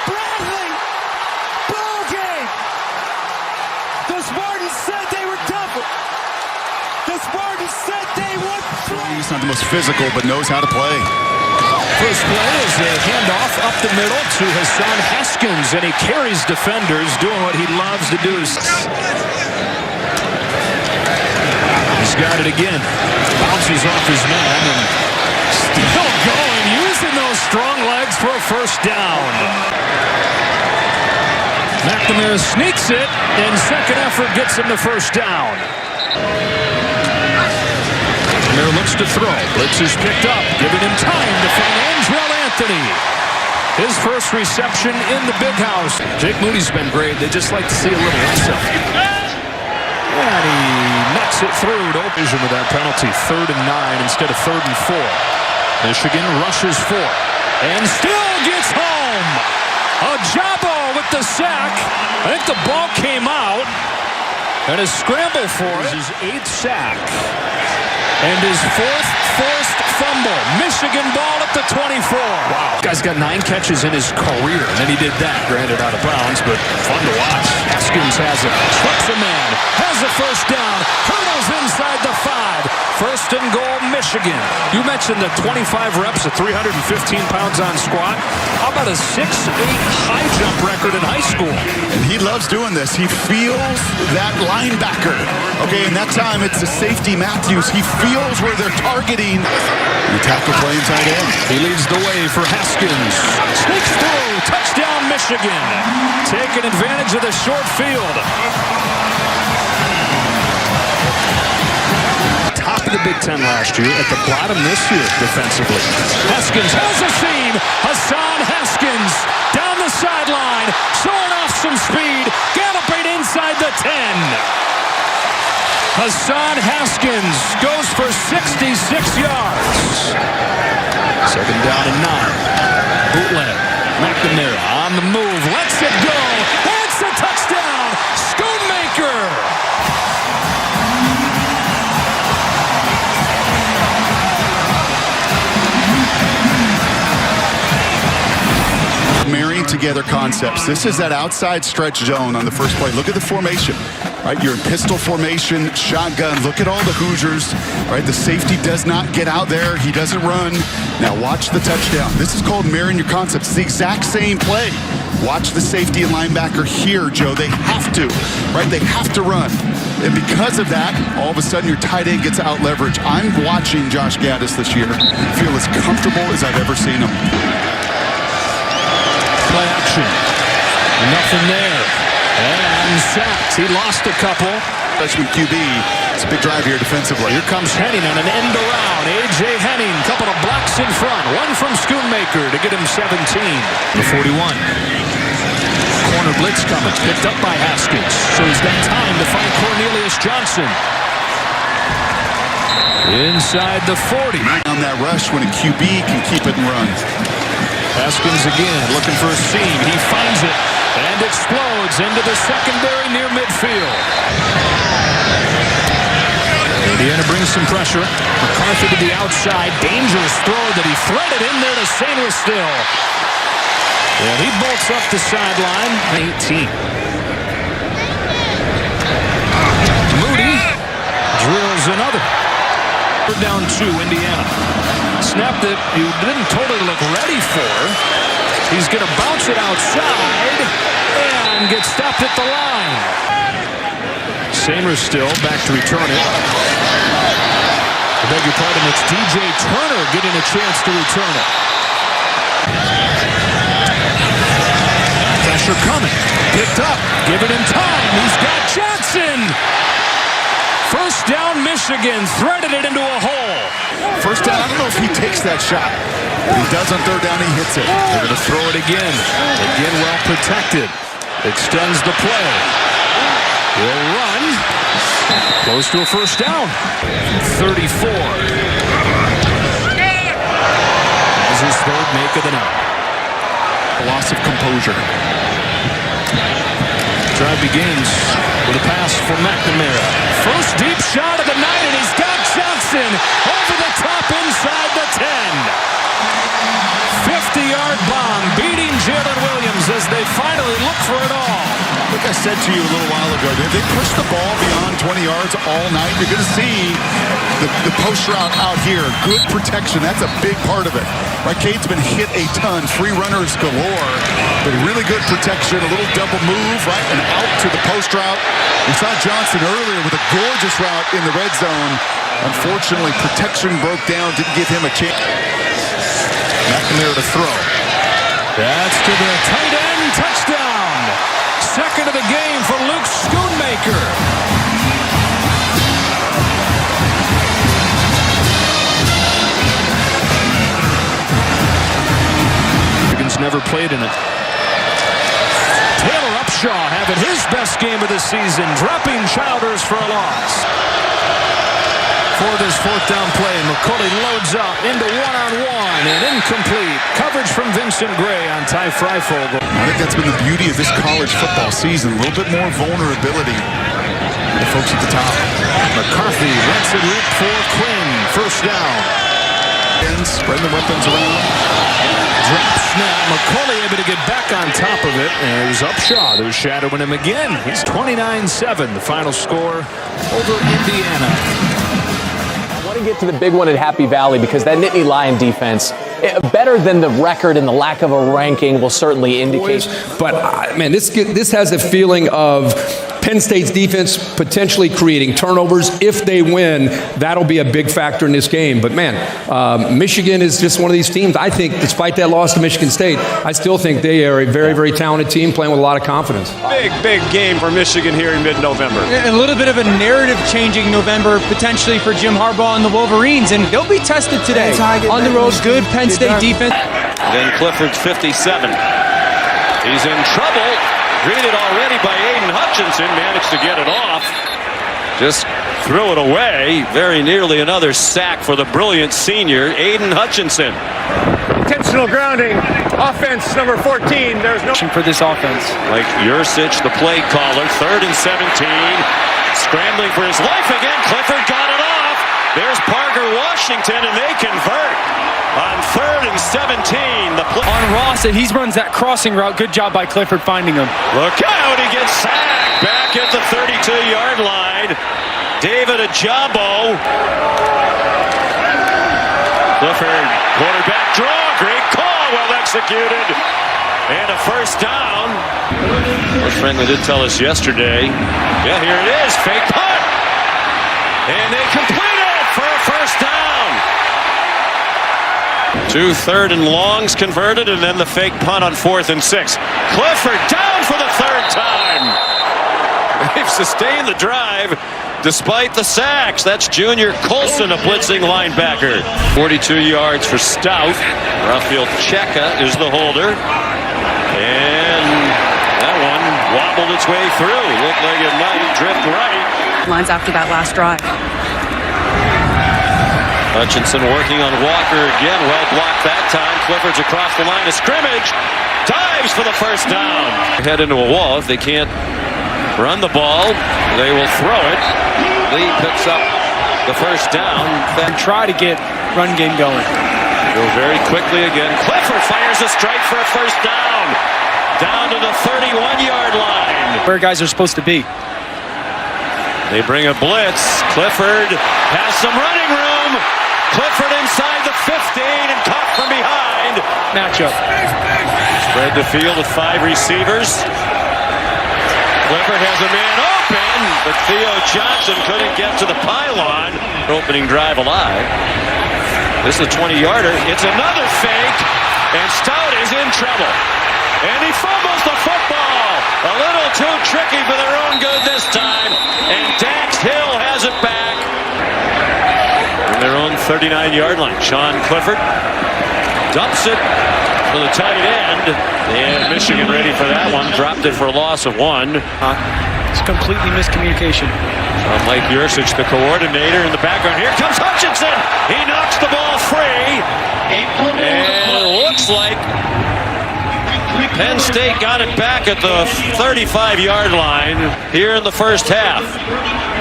S9: Bradley. Ball game. The Spartans said they were tougher. The Spartans said they would play.
S8: He's not the most physical, but knows how to play.
S22: First play is a handoff up the middle to Hassan Haskins, and he carries defenders, doing what he loves to do. He's got it again. Bounces off his man and still going, using those strong legs for a first down. McNamara sneaks it, and second effort gets him the first down. McNamara looks to throw. Blitz is picked up, giving him time to find Andrell Anthony. His first reception in the big house. Jake Moody's been great. They just like to see a little less of him. And he nuts it through to Opision with that penalty. 3rd and 9 instead of 3rd and 4. Michigan rushes 4 and still gets home. Ajabo with the sack. I think the ball came out. And a scramble for it. His 8th sack. And his 4th forced fumble. Michigan ball at the 24. Wow. Guy's got 9 catches in his career. And then he did that. Granted out of bounds, but fun to watch. Haskins has it. Trucks a man. Has a first down. Hurdles inside the 5. First and goal, Michigan. You mentioned the 25 reps at 315 pounds on squat. How about a 6'8" high jump record in high school?
S8: And he loves doing this. He feels that linebacker. Okay, and that time it's the safety Matthews. He feels where they're targeting. The tackle play inside in.
S22: He leads the way for Haskins. Sneaks through. Touchdown, Michigan. Taking advantage of the short field. Top of the Big Ten last year, at the bottom this year defensively. Haskins has a seam. Hassan Haskins down the sideline, showing off some speed, galloping inside the 10. Hassan Haskins goes for 66 yards. 2nd down and 9. Bootleg. McNamara on the move, lets it go. It's a touchdown. Schoonmaker.
S8: Marrying together concepts. This is that outside stretch zone on the first play. Look at the formation. Right, you're in pistol formation, shotgun. Look at all the Hoosiers. Right, the safety does not get out there. He doesn't run. Now watch the touchdown. This is called marrying your concepts. It's the exact same play. Watch the safety and linebacker here, Joe. They have to. Right, they have to run. And because of that, all of a sudden your tight end gets out leverage. I'm watching Josh Gaddis this year. Feel as comfortable as I've ever seen him.
S22: Play action. Nothing there. And sacked. He lost a couple.
S8: Freshman QB. It's a big drive here defensively.
S22: Here comes Henning on an end around. A.J. Henning. Couple of blocks in front. One from Schoonmaker to get him 17. The 41. Corner blitz coming. Picked up by Haskins. So he's got time to find Cornelius Johnson. Inside the 40.
S8: On that rush when a QB can keep it and run.
S22: Haskins again, looking for a seam. He finds it and explodes into the secondary near midfield. Indiana brings some pressure. McCarthy to the outside. Dangerous throw that he threaded in there to Sainer still. And he bolts up the sideline. 18. Moody drills another. Down 2, Indiana. Snap that you didn't totally look ready for. He's going to bounce it outside and get stopped at the line. Sainer still back to return it. I beg your pardon, it's DJ Turner getting a chance to return it.
S23: Pressure coming. Picked up. Giving him time. He's got Johnson. First down, Michigan. Threaded it into a hole.
S8: First down, I don't know if he takes that shot. But he does on third down, he hits it.
S23: They're going to throw it again. Again, well protected. Extends the play. He'll run. Close to a first down. 34. As his third make of the night.
S8: A loss of composure.
S23: Drive begins with a pass from McNamara. First deep shot of the night, and he's got Johnson over the top inside the 10. 50-yard bomb beating Jalen Williams as they finally look for it all.
S8: Like I said to you a little while ago, if they push the ball beyond 20 yards all night, you're going to see the post route out here. Good protection. That's a big part of it. Right, Cade's been hit a ton. Free runners galore. But really good protection. A little double move, right, and out to the post route. We saw Johnson earlier with a gorgeous route in the red zone. Unfortunately, protection broke down. Didn't give him a chance. McNamara to throw.
S23: That's to the tight end. Touchdown. Second of the game for Luke Schoonmaker. Michigan's never played in it. Taylor Upshaw having his best game of the season, dropping Childers for a loss. For this fourth down play, McCulley loads up into one-on-one and incomplete. Coverage from Vincent Gray on Ty Freifogel.
S8: I think that's been the beauty of this college football season. A little bit more vulnerability. The folks at the top.
S23: McCarthy lets it rip for Quinn. First down.
S8: And spreading the weapons around.
S23: Drop snap. McCulley able to get back on top of it. And it was Upshaw who's shadowing him again. He's 29-7, the final score over Indiana.
S12: I want to get to the big one at Happy Valley because that Nittany Lion defense, better than the record and the lack of a ranking, will certainly indicate.
S4: But, man, this has a feeling of Penn State's defense potentially creating turnovers. If they win, that'll be a big factor in this game. But, man, Michigan is just one of these teams. I think, despite that loss to Michigan State, I still think they are a very, very talented team playing with a lot of confidence.
S14: Big game for Michigan here in mid-November.
S16: A little bit of a narrative-changing November potentially for Jim Harbaugh and the Wolverines, and they'll be tested today. On the road, good Penn State defense.
S15: Then Clifford's 57. He's in trouble. Greeted already by Aiden Hutchinson, managed to get it off. Just threw it away. Very nearly another sack for the brilliant senior, Aiden Hutchinson.
S14: Intentional grounding. Offense number 14. There's no
S16: for this offense.
S15: Like Yurcich, the play caller, 3rd and 17. Scrambling for his life again. Clifford got it off. There's Parker Washington, and they convert. On 3rd and 17,
S16: on Ross, he runs that crossing route. Good job by Clifford finding him.
S15: Look out, he gets sacked back at the 32-yard line. David Ajabo. Clifford, quarterback draw, great call, well executed. And a first down. Coach Franklin did tell us yesterday. Yeah, here it is, fake punt. And they complete it for a first down. 2 3rd and longs converted, and then the fake punt on 4th and 6. Clifford down for the 3rd time. They've sustained the drive despite the sacks. That's Junior Colson, a blitzing linebacker. 42 yards for Stout. Rafael Cheka is the holder. And that one wobbled its way through. Looked like it might drift right.
S17: Lines after that last drive.
S15: Hutchinson working on Walker again. Well blocked that time. Clifford's across the line of scrimmage. Dives for the first down. Head into a wall. If they can't run the ball, they will throw it. Lee picks up the first down.
S16: And try to get run game going.
S15: Go very quickly again. Clifford fires a strike for a first down. Down to the 31-yard line.
S16: Where guys are supposed to be.
S15: They bring a blitz. Clifford has some running room. Clifford inside the 15 and caught from behind.
S16: Matchup.
S15: Spread the field with 5 receivers. Clifford has a man open, but Theo Johnson couldn't get to the pylon. Opening drive alive. This is a 20-yarder. It's another fake, and Stout is in trouble. And he fumbles the football. too tricky for their own good this time. And Dax Hill has it back. On their own 39-yard line. Sean Clifford dumps it for the tight end. And Michigan ready for that one. Dropped it for a loss of 1.
S16: It's completely miscommunication.
S15: Mike Yursich, the coordinator in the background. Here comes Hutchinson. He knocks the ball free. And it looks like Penn State got it back at the 35-yard line here in the first half.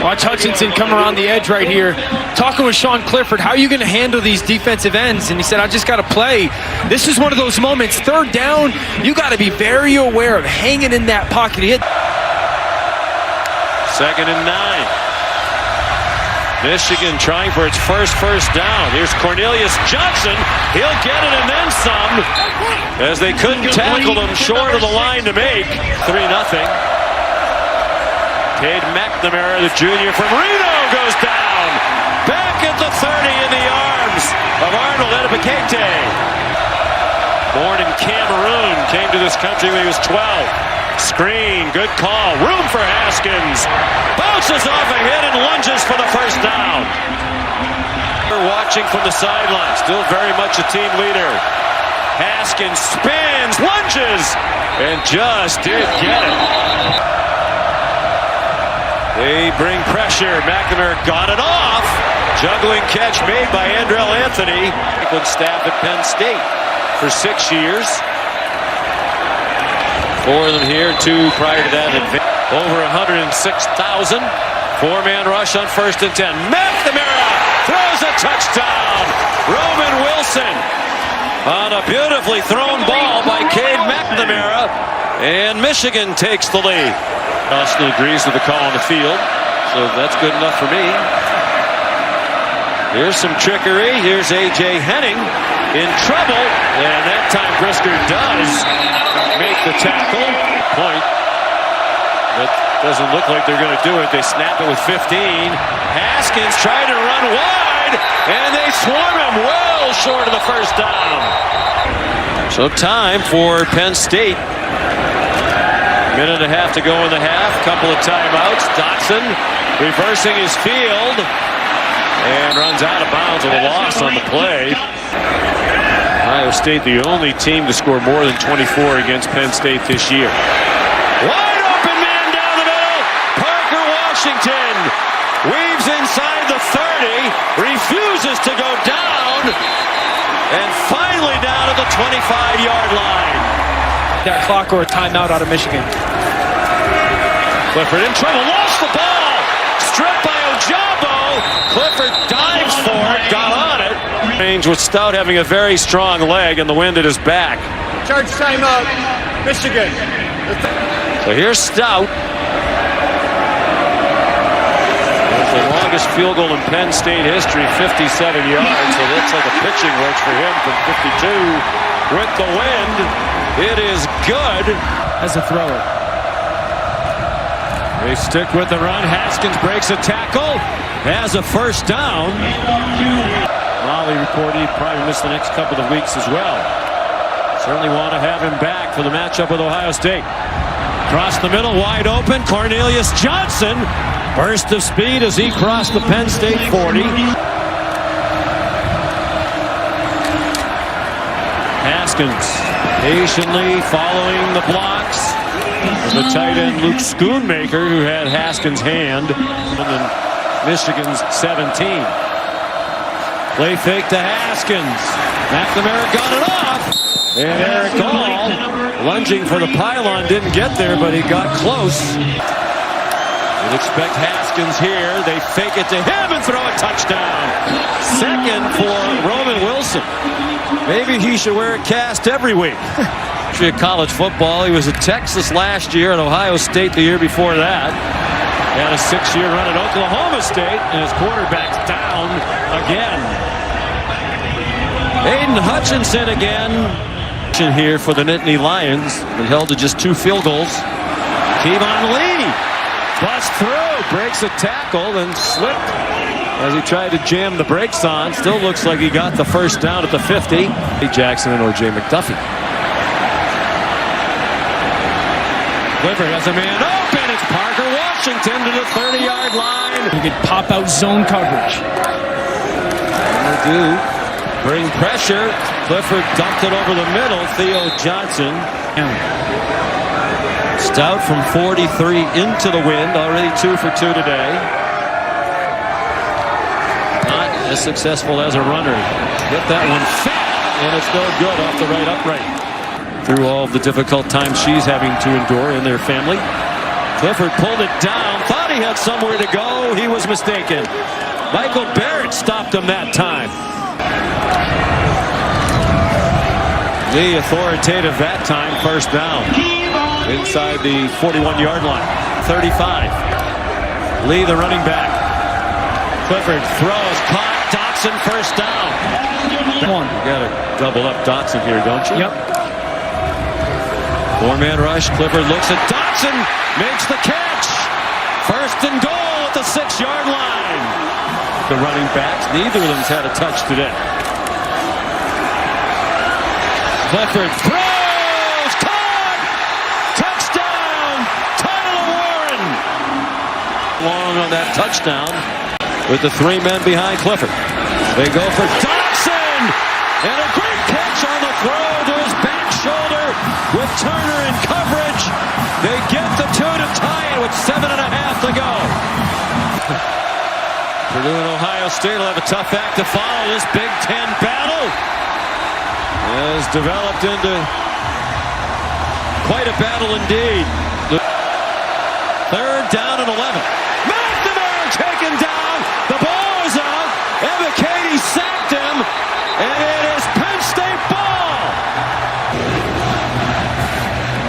S16: Watch Hutchinson come around the edge right here. Talking with Sean Clifford, how are you going to handle these defensive ends? And he said, I just got to play. This is one of those moments. Third down, you got to be very aware of hanging in that pocket.
S15: Second and 9. Michigan trying for its first down. Here's Cornelius Johnson. He'll get it and then some, as they couldn't tackle him short of the line to make. 3-0. Cade McNamara, the junior from Reno, goes down. Back at the 30 in the arms of Arnold Edebekete. Born in Cameroon, came to this country when he was 12. Screen, good call, room for Haskins. Bounces off a hit and lunges for the first down. We're watching from the sideline, still very much a team leader. Haskins spins, lunges, and just did get it. They bring pressure. McNamara got it off. Juggling catch made by Andrell Anthony. Staff at Penn State for 6 years. 4 of them here, 2 prior to that. Over 106,000. 4-man rush on 1st and 10. McNamara throws a touchdown. Roman Wilson on a beautifully thrown ball by Cade McNamara. And Michigan takes the lead. Austin agrees with the call on the field, so that's good enough for me. Here's some trickery. Here's A.J. Henning in trouble. And that time Brisker does make the tackle. Point. That doesn't look like they're going to do it. They snap it with 15. Haskins trying to run wide, and they swarm him well short of the first down. So time for Penn State. Minute and a half to go in the half. Couple of timeouts. Dotson reversing his field and runs out of bounds with a loss on the play. Ohio State, the only team to score more than 24 against Penn State this year. Wide open man down the middle. Parker Washington weaves inside the 30, refuses to go down, and finally down at the 25-yard line.
S16: That clock or a timeout out of Michigan.
S15: Clifford in trouble, lost the ball, stripped by Ojabo. Clifford dives for it, got on it. Range with Stout having a very strong leg and the wind at his back.
S14: Charge timeout, Michigan.
S15: So here's Stout. It's the longest field goal in Penn State history, 57 yards. So that's like a pitching wedge for him from 52. With the wind, it is good
S16: as a thrower.
S15: They stick with the run. Haskins breaks a tackle, has a first down. Molly reported he'd probably miss the next couple of weeks as well. Certainly want to have him back for the matchup with Ohio State. Across the middle, wide open. Cornelius Johnson, burst of speed as he crossed the Penn State 40. Haskins patiently following the blocks. The tight end Luke Schoonmaker, who had Haskins' hand, and then Michigan's 17. Play fake to Haskins. McNamara got it off. And Eric Gall, lunging for the pylon, didn't get there, but he got close. You'd expect Haskins here. They fake it to him and throw a touchdown. Second for Roman Wilson. Maybe he should wear a cast every week. At college football, he was at Texas last year and Ohio State the year before that. He had a 6-year run at Oklahoma State, and his quarterback's down again. Aiden Hutchinson again. Here for the Nittany Lions, but held to just 2 field goals. Kevon Lee busts through, breaks a tackle, and slipped as he tried to jam the brakes on. Still looks like he got the first down at the 50. Jackson and O.J. McDuffie. Clifford has a man open. It's Parker Washington to the 30-yard line.
S23: You could pop out zone coverage.
S15: They do bring pressure. Clifford dumped it over the middle. Theo Johnson. Stout from 43 into the wind. Already 2 for 2 today. Not as successful as a runner. Get that one fat, and it's no good off the right upright. Through all of the difficult times she's having to endure in their family. Clifford pulled it down, thought he had somewhere to go. He was mistaken. Michael Barrett stopped him that time. Lee authoritative that time, first down. Inside the 41-yard line. 35. Lee, the running back. Clifford throws, caught, Dotson, first down. You gotta double up Dotson here, don't you?
S23: Yep.
S15: 4-man rush. Clifford looks at Dotson, makes the catch. First and goal at the 6-yard line. The running backs, neither of them's had a touch today. Clifford throws, caught, touchdown, Tyler Warren. Long on that touchdown with the 3 men behind Clifford. They go for Dotson, and a great catch on the throw to his back shoulder with Turner in coverage. They get the 2 to tie it with 7.5 to go. Purdue and Ohio State will have a tough act to follow. This Big Ten battle has developed into quite a battle indeed. 3rd down and 11. McNamara taken down. The ball is out. Evan Katie sacked him, and it is Penn State ball.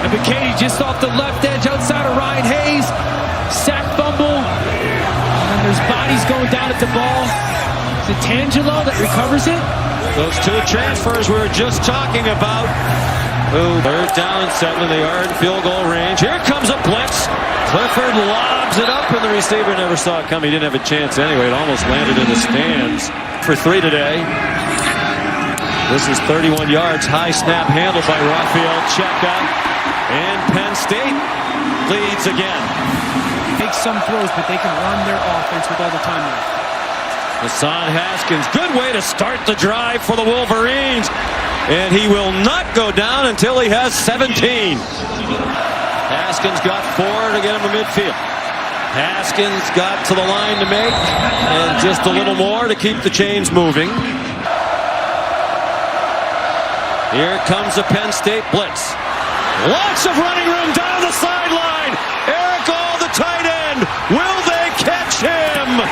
S23: Evan Katie just off the left edge outside of Ryan Hayes. Sack fumble. And there's bodies going down at the ball. Is it Tangelo that recovers it?
S15: Those 2 transfers we were just talking about. 3rd down and 7. They are in field goal range. Here comes a blitz. Clifford lobs it up, and the receiver never saw it come. He didn't have a chance anyway. It almost landed in the stands. For 3 today. This is 31 yards. High snap handled by Raphael Cheka. And Penn State leads again.
S23: Make some throws, but they can run their offense with all the time left.
S15: Hassan Haskins, good way to start the drive for the Wolverines. And he will not go down until he has 17. Haskins got 4 to get him to midfield. Haskins got to the line to make, and just a little more to keep the chains moving. Here comes a Penn State blitz. Lots of running room down the sideline. Eric All, the tight end. Will they catch him?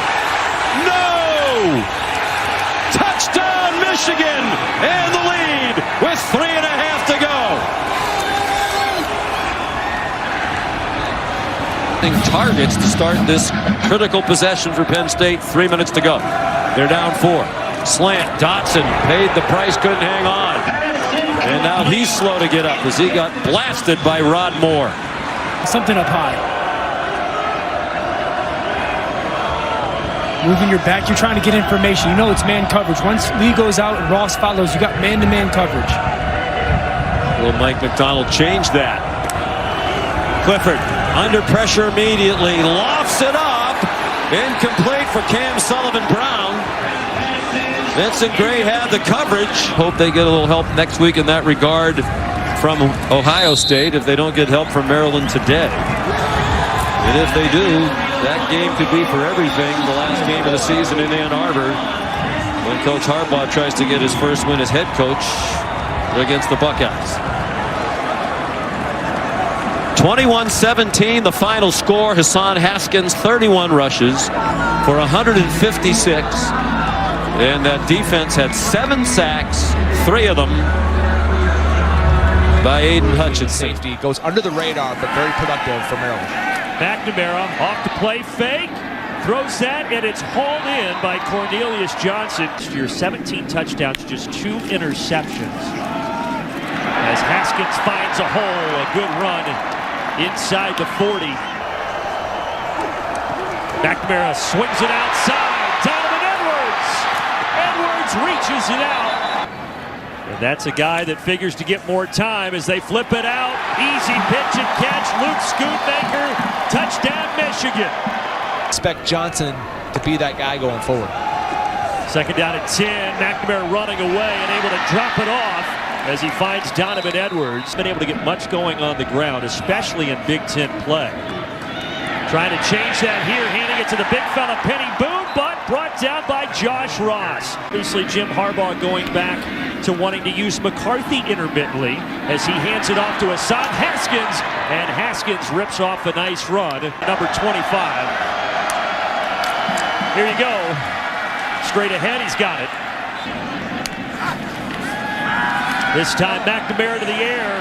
S15: No! Touchdown, Michigan, and the lead with 3.5 to go. Targets to start this critical possession for Penn State. 3 minutes to go. They're down 4. Slant. Dotson paid the price, couldn't hang on. And now he's slow to get up as he got blasted by Rod Moore.
S23: Something up high. Moving your back, you're trying to get information. You know it's man coverage. Once Lee goes out and Ross follows, you got man-to-man coverage.
S15: Will Mike McDonald change that? Clifford under pressure immediately, lofts it up, incomplete for Cam Sullivan-Brown. Vincent Gray had the coverage. Hope they get a little help next week in that regard from Ohio State if they don't get help from Maryland today. And if they do, that game could be for everything. The last game of the season in Ann Arbor when Coach Harbaugh tries to get his first win as head coach against the Buckeyes. 21-17, the final score. Hassan Haskins, 31 rushes for 156. And that defense had 7 sacks, 3 of them by Aiden Hutchinson.
S17: Safety goes under the radar, but very productive for Maryland.
S7: McNamara off the play fake, throws that, and it's hauled in by Cornelius Johnson. For your 17 touchdowns, just 2 interceptions. As Haskins finds a hole, a good run inside the 40. McNamara swings it outside. Donovan Edwards reaches it out. And That's a guy that figures to get more time as they flip it out. Easy pitch and catch. Luke Schoonmaker. Touchdown, Michigan.
S17: Expect Johnson to be that guy going forward.
S7: Second down at 10. McNamara running away and able to drop it off as he finds Donovan Edwards. Been able to get much going on the ground, especially in Big Ten play. Trying to change that here, handing it to the big fella, Penny Boone, but brought down by Josh Ross. Obviously, Jim Harbaugh going back to wanting to use McCarthy intermittently as he hands it off to Hassan Haskins, and Haskins rips off a nice run. Number 25. Here you go. Straight ahead, he's got it. This time, McNamara to the air.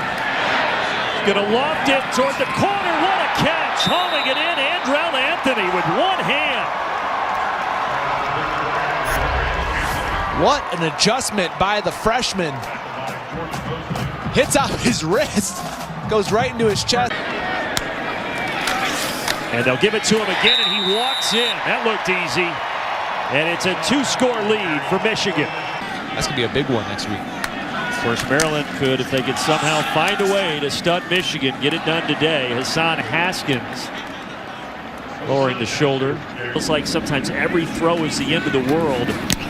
S7: Gonna loft it toward the corner. What a catch! Hauling it in, Andrell Anthony with one hand.
S17: What an adjustment by the freshman. Hits out his wrist. Goes right into his chest.
S7: And they'll give it to him again, and he walks in. That looked easy. And it's a 2-score lead for Michigan.
S17: That's going to be a big one next week.
S7: Of course, Maryland could, if they could somehow find a way to stud Michigan, get it done today. Hassan Haskins lowering the shoulder. Feels like sometimes every throw is the end of the world.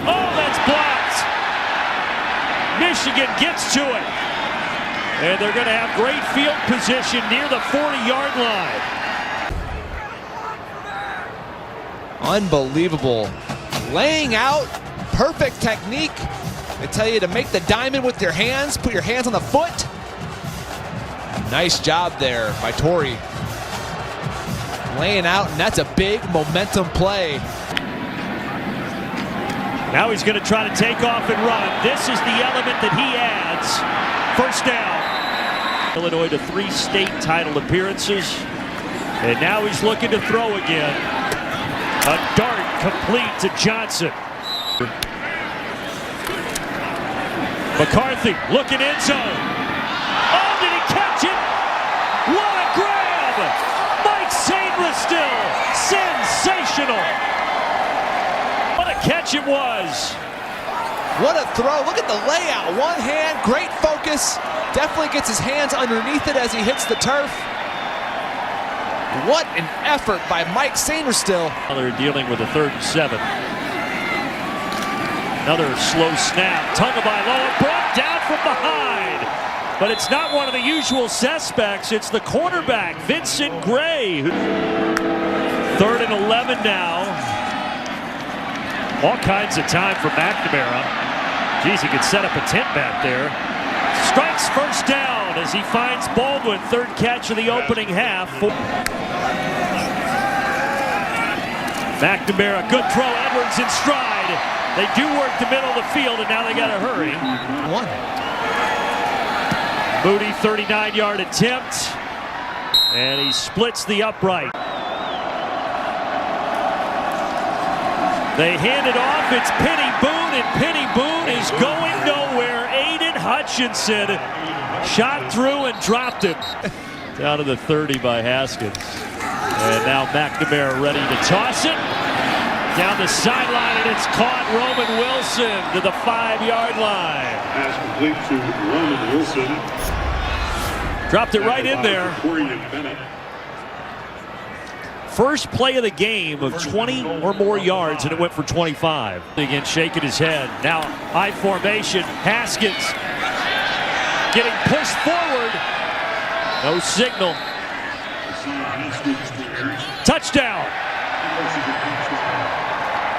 S7: Oh, that's blocked! Michigan gets to it. And they're going to have great field position near the 40-yard line.
S17: Unbelievable. Laying out, perfect technique. They tell you to make the diamond with your hands, put your hands on the foot. Nice job there by Torrey. Laying out, and that's a big momentum play.
S7: Now he's going to try to take off and run. This is the element that he adds. First down. Illinois to 3 state title appearances. And now he's looking to throw again. A dart complete to Johnson. McCarthy looking end zone. Oh, did he catch it? What a grab! Mike Sainristil, sensational. What a catch it was.
S17: What a throw. Look at the layout. One hand, great focus. Definitely gets his hands underneath it as he hits the turf. What an effort by Mike Sainristil.
S7: They're dealing with a 3rd and 7. Another slow snap. Tagovailoa brought down from behind. But it's not one of the usual suspects. It's the quarterback, Vincent Gray. 3rd and 11 now. All kinds of time for McNamara. Geez, he could set up a tent back there. Strikes first down as he finds Baldwin. 3rd catch of the opening half. McNamara, good throw. Edwards in stride. They do work the middle of the field, and now they got to hurry. Moody, 39-yard attempt. And he splits the upright. They hand it off. It's Penny Boone, and Penny Boone is going nowhere. Aiden Hutchinson shot through and dropped it. Down to the 30 by Haskins. And now McNamara ready to toss it. Down the sideline, and it's caught. Roman Wilson to the 5-yard line.
S3: Pass complete to Roman Wilson.
S7: Dropped it right in there. First play of the game of 20 or more yards, and it went for 25. Again, shaking his head. Now, high formation. Haskins getting pushed forward. No signal. Touchdown.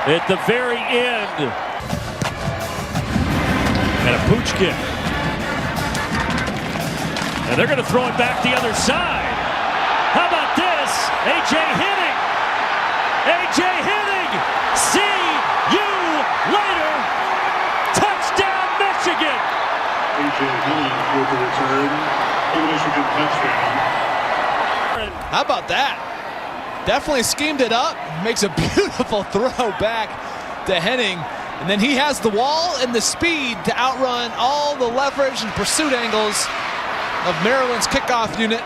S7: At the very end. And a pooch kick. And they're going to throw it back the other side. How about this? A.J. Henning. A.J. Henning. See you later. Touchdown, Michigan.
S3: A.J. Henning with the return. A Michigan touchdown.
S17: How about that? Definitely schemed it up. Makes a beautiful throw back to Henning. And then he has the wall and the speed to outrun all the leverage and pursuit angles of Maryland's kickoff unit.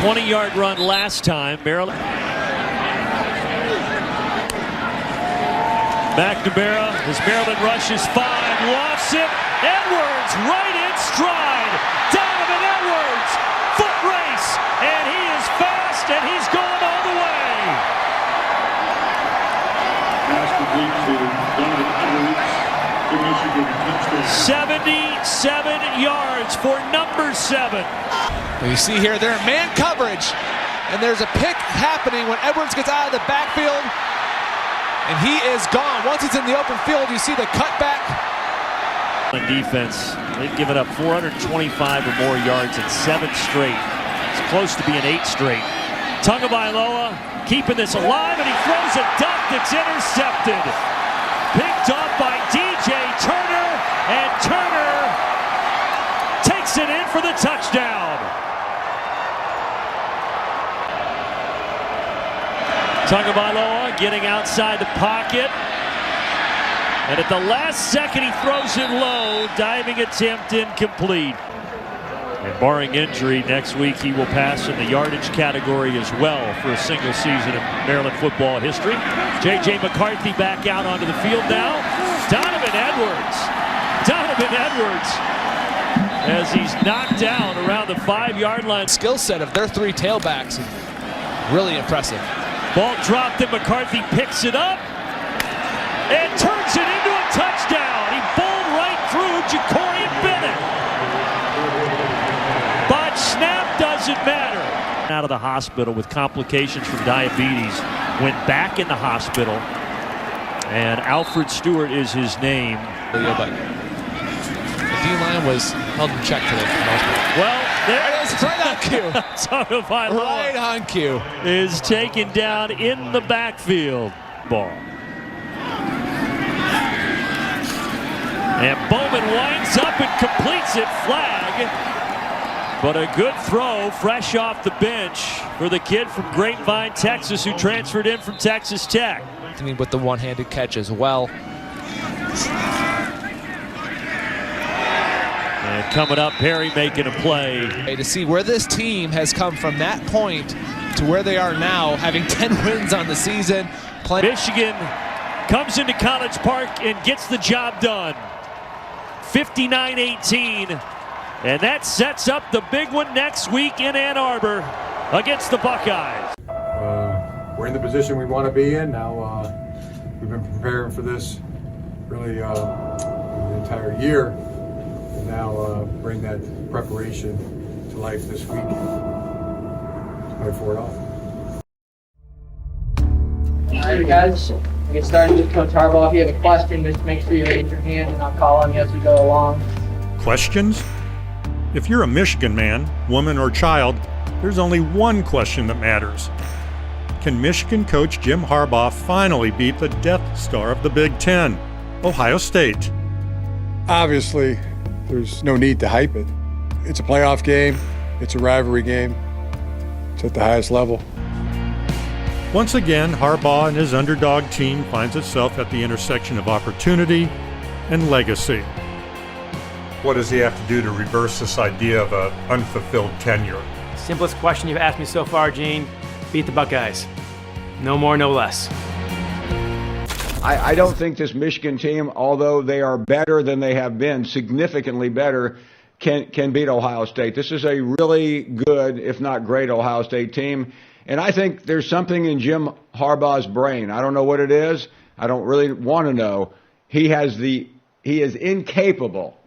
S7: 20-yard run last time. Maryland. McNamara, as Maryland rushes 5, lofts it. Edwards right in stride. Donovan Edwards, foot race, and he is fast, and he's going all the way.
S3: Pass complete to Donovan Edwards for Michigan. Touchdown.
S7: 77 yards for number 7.
S17: Well, you see here, they're in man coverage, and there's a pick happening when Edwards gets out of the backfield, and he is gone. Once it's in the open field, you see the cutback.
S7: On defense, they've given up 425 or more yards in 7 straight. It's close to being 8 straight. Tagovailoa keeping this alive, and he throws a duck that's intercepted. Picked up by DJ Turner, and Turner takes it in for the touchdown. Tagovailoa getting outside the pocket. And at the last second, he throws it low. Diving attempt incomplete. And barring injury, next week he will pass in the yardage category as well for a single season in Maryland football history. J.J. McCarthy back out onto the field now. Donovan Edwards. As he's knocked down around the 5-yard line.
S17: Skill set of their 3 tailbacks. Really impressive.
S7: Ball dropped and McCarthy picks it up and turns it into a touchdown. He bowled right through Jacorian Bennett. But snap doesn't matter. Out of the hospital with complications from diabetes. Went back in the hospital. And Alfred Stewart is his name.
S17: Yeah, but the D-line was held in check today for the most part.
S7: Well, there
S17: it is, right on cue. Right on cue.
S7: Is taken down in the backfield. Ball. And Bowman winds up and completes it. Flag. But a good throw, fresh off the bench for the kid from Grapevine, Texas, who transferred in from Texas Tech.
S17: With the one-handed catch as well.
S7: And coming up, Perry making a play.
S17: To see where this team has come from that point to where they are now, having 10 wins on the season.
S7: Michigan comes into College Park and gets the job done. 59-18. And that sets up the big one next week in Ann Arbor against the Buckeyes.
S18: We're in the position we want to be in now. We've been preparing for this really the entire year, and now bring that preparation to life this week. Play for it all.
S19: All right, guys. We'll get started with Coach Harbaugh. If you have a question, just make sure you raise your hand, and I'll call on you as we go along.
S20: Questions? If you're a Michigan man, woman, or child, there's only one question that matters. Can Michigan coach Jim Harbaugh finally beat the Death Star of the Big Ten, Ohio State?
S18: Obviously, there's no need to hype it. It's a playoff game. It's a rivalry game. It's at the highest level.
S20: Once again, Harbaugh and his underdog team finds itself at the intersection of opportunity and legacy. What does he have to do to reverse this idea of an unfulfilled tenure?
S21: Simplest question you've asked me so far, Gene. Beat the Buckeyes. No more, no less.
S25: I don't think this Michigan team, although they are better than they have been, significantly better, can beat Ohio State. This is a really good, if not great, Ohio State team. And I think there's something in Jim Harbaugh's brain. I don't know what it is. I don't really want to know. He is incapable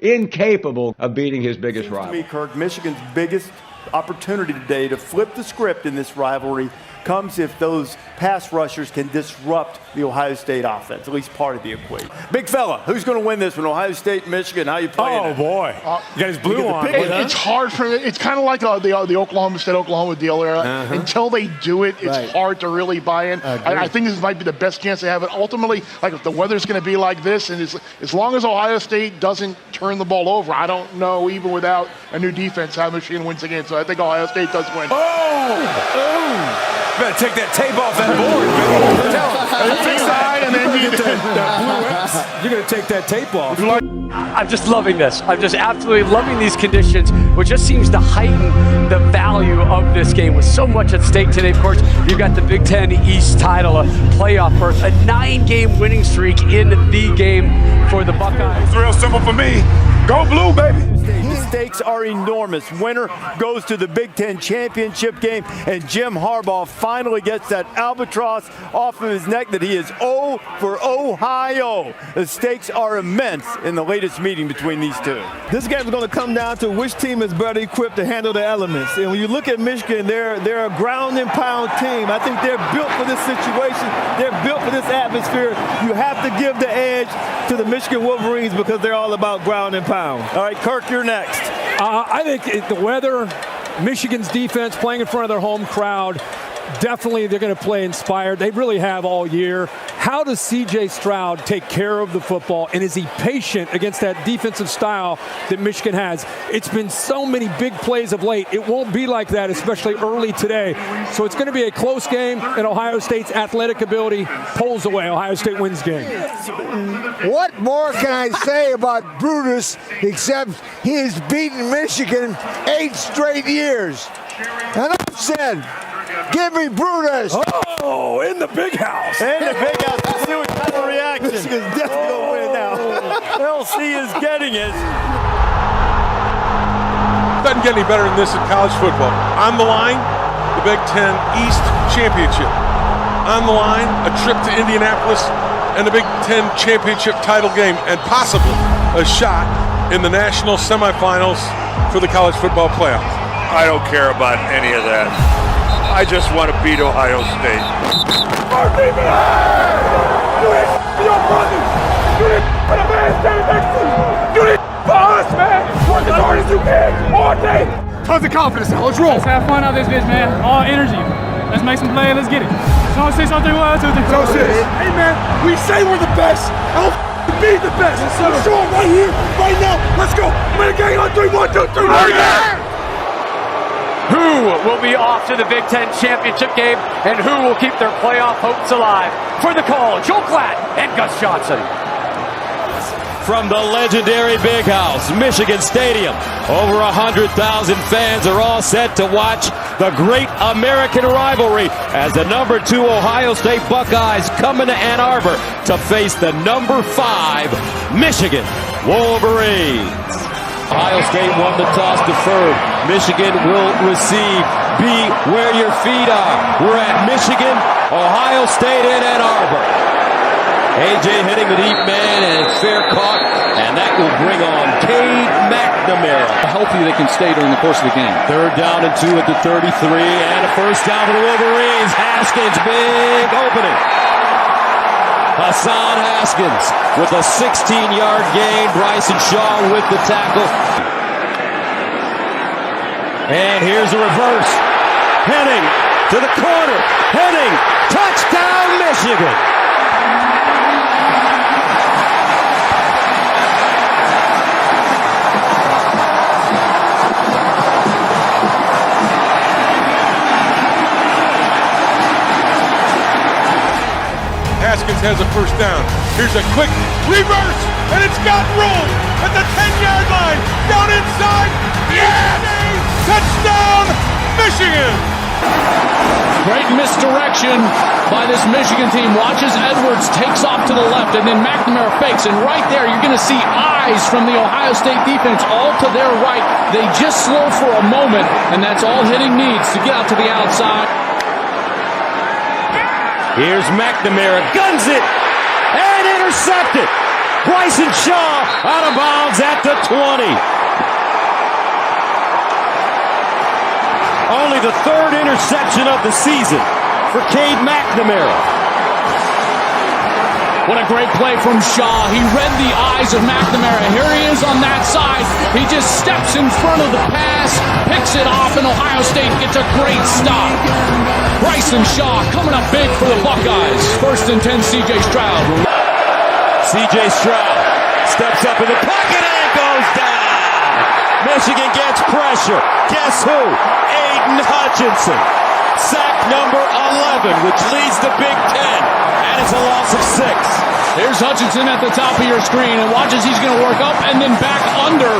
S25: of beating his biggest rival.
S26: To me, Kirk, Michigan's biggest opportunity today to flip the script in this rivalry comes if those pass rushers can disrupt the Ohio State offense, at least part of the equation. Big fella, who's going to win this one? Ohio State and Michigan, how you playing?
S14: Oh, boy. You got his blue on.
S5: It's hard for me. It's kind of like the Oklahoma State-Oklahoma deal era. Until they do it, it's hard to really buy in. I think this might be the best chance they have. But ultimately, like if the weather's going to be like this, and as long as Ohio State doesn't turn the ball over, I don't know, even without a new defense, how Michigan wins again. So I think Ohio State does win.
S26: Oh!
S1: Better take that tape off that board.
S5: And then you get
S1: that blue X. You're going to take that tape off.
S21: I'm just loving this. I'm just absolutely loving these conditions, which just seems to heighten the value of this game with so much at stake today. Of course, you've got the Big Ten East title, a playoff berth, a 9-game winning streak in the game for the Buckeyes.
S3: It's real simple for me. Go blue, baby.
S26: The stakes are enormous. Winner goes to the Big Ten championship game, and Jim Harbaugh finally gets that albatross off of his neck that he is 0 for Ohio. The stakes are immense in the latest meeting between these two.
S2: This game is going to come down to which team is better equipped to handle the elements. And when you look at Michigan, they're a ground and pound team. I think they're built for this situation. They're built for this atmosphere. You have to give the edge to the Michigan Wolverines because they're all about ground and pound.
S26: All right, Kirk, you're next.
S4: I think the weather, Michigan's defense playing in front of their home crowd, definitely they're going to play inspired. They really have all year. How does C.J. Stroud take care of the football, and is he patient against that defensive style that Michigan has? It's been so many big plays of late. It won't be like that, especially early today. So it's going to be a close game, and Ohio State's athletic ability pulls away. Ohio State wins the game.
S10: What more can I say about Brutus except he has beaten Michigan 8 straight years? Enough said. Give me Brutus.
S1: Oh, in the big house.
S26: In the big house. Let's see what kind of reaction.
S2: Michigan's definitely going to win now.
S26: LC is getting it.
S11: Doesn't get any better than this in college football. On the line, the Big Ten East Championship. On the line, a trip to Indianapolis and the Big Ten Championship title game, and possibly a shot in the national semifinals for the college football playoff.
S3: I don't care about any of that. I just want to beat Ohio State. Our defense! Do it for your brothers! Do it for the man standing next to you! Do it for us, man! Work as hard as you can, all day! Tons of confidence now, let's roll!
S13: Let's have fun out this bitch, man. All energy. Let's make some play, let's get it. So 6 on 3 1 2 3
S3: So 6. Hey man, we say we're the best. I'll be the best. So show them right here, right now. Let's go. Win a game on 3 1 2 3. Right there.
S21: Who will be off to the Big Ten championship game, and who will keep their playoff hopes alive? For the call, Joel Klatt and Gus Johnson.
S22: From the legendary Big House, Michigan Stadium, over 100,000 fans are all set to watch the great American rivalry as the number 2 Ohio State Buckeyes come into Ann Arbor to face the number 5 Michigan Wolverines. Ohio State won the toss deferred. Michigan will receive. Be where your feet are. We're at Michigan, Ohio State in Ann Arbor. A.J. hitting the deep man, and it's fair caught, and that will bring on Cade McNamara.
S23: How healthy they can stay during the course of the game.
S22: 3rd down and 2 at the 33, and a first down for the Wolverines. Haskins, big opening. Hassan Haskins with a 16-yard gain. Bryson Shaw with the tackle. And here's a reverse. Henning to the corner. Henning, touchdown Michigan.
S11: Haskins has a first down. Here's a quick reverse, and it's got room at the 10-yard line. Down inside. Yes! Touchdown, Michigan!
S23: Great misdirection by this Michigan team. Watches Edwards, takes off to the left, and then McNamara fakes. And right there, you're going to see eyes from the Ohio State defense all to their right. They just slow for a moment, and that's all Henning needs to get out to the outside.
S22: Here's McNamara, guns it, and intercepted. Bryson Shaw out of bounds at the 20. Only the 3rd interception of the season for Cade McNamara.
S21: What a great play from Shaw. He read the eyes of McNamara. Here he is on that side. He just steps in front of the pass, picks it off, and Ohio State gets a great stop. Bryson Shaw coming up big for the Buckeyes. 1st and 10, C.J. Stroud.
S22: C.J. Stroud steps up in the pocket and goes down. Michigan gets pressure. Guess who? Aiden Hutchinson. Sacked
S15: number 11, which leads the Big Ten, and it's a loss of 6.
S23: Here's Hutchinson at the top of your screen, and watch as he's going to work up and then back under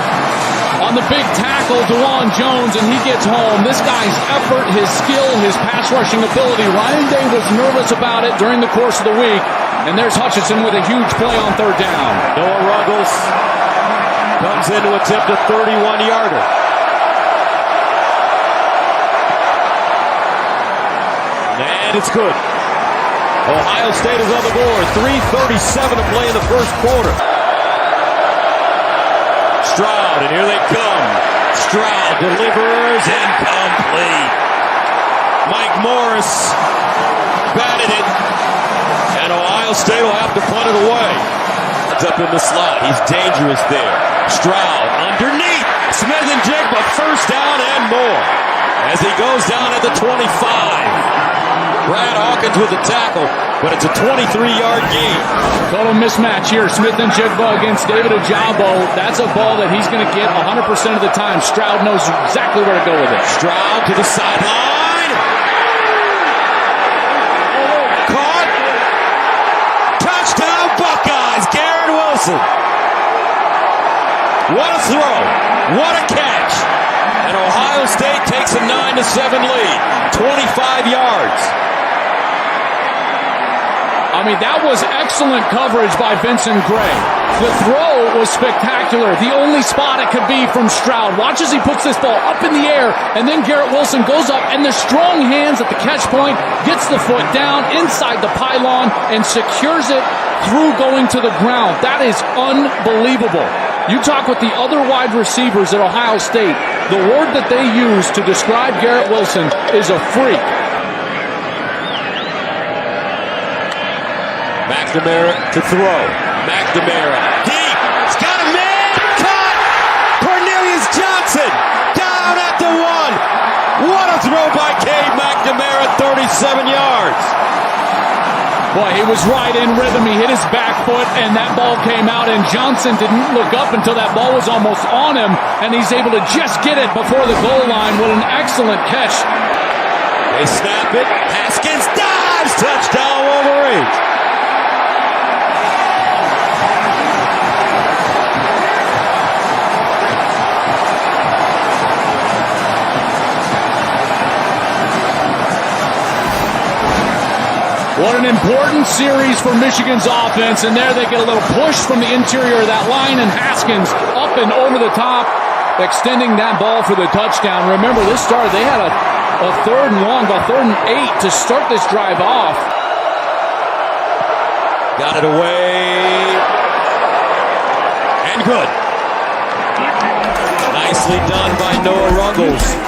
S23: on the big tackle, DeJuan Jones, and he gets home. This guy's effort, his skill, his pass rushing ability. Ryan Day was nervous about it during the course of the week, and there's Hutchinson with a huge play on third down.
S15: Noah Ruggles comes in to attempt a 31-yarder. And it's good. Ohio State is on the board. 3:37 to play in the first quarter. Stroud, and here they come. Stroud delivers, incomplete. Mike Morris batted it, and Ohio State will have to punt it away. It's up in the slot. He's dangerous there. Stroud underneath. Smith and Jigba, first down and more. As he goes down at the 25. Brad Hawkins with the tackle, but it's a 23-yard gain.
S23: Total mismatch here. Smith and Jigba against David Ojabo. That's a ball that he's going to get 100% of the time. Stroud knows exactly where to go with it.
S15: Stroud to the sideline. Caught. Touchdown Buckeyes. Garrett Wilson. What a throw. What a catch. And Ohio State takes a 9-7 lead. 25 yards.
S23: I mean, that was excellent coverage by Vincent Gray. The throw was spectacular. The only spot it could be from Stroud. Watch as he puts this ball up in the air, and then Garrett Wilson goes up, and the strong hands at the catch point gets the foot down inside the pylon and secures it through going to the ground. That is unbelievable. You talk with the other wide receivers at Ohio State, the word that they use to describe Garrett Wilson is a freak.
S15: McNamara to throw. McNamara deep. He's got a man. Caught. Cornelius Johnson down at the 1. What a throw by Cade McNamara. 37 yards.
S23: Boy, he was right in rhythm. He hit his back foot, and that ball came out, and Johnson didn't look up until that ball was almost on him, and he's able to just get it before the goal line. What an excellent catch.
S15: They snap it. Haskins dives. Touchdown Wolverines.
S23: What an important series for Michigan's offense, and there they get a little push from the interior of that line, and Haskins up and over the top, extending that ball for the touchdown. Remember, this started, they had a 3rd and long, about 3rd and 8 to start this drive off.
S15: Got it away, and good. Nicely done by Noah Ruggles.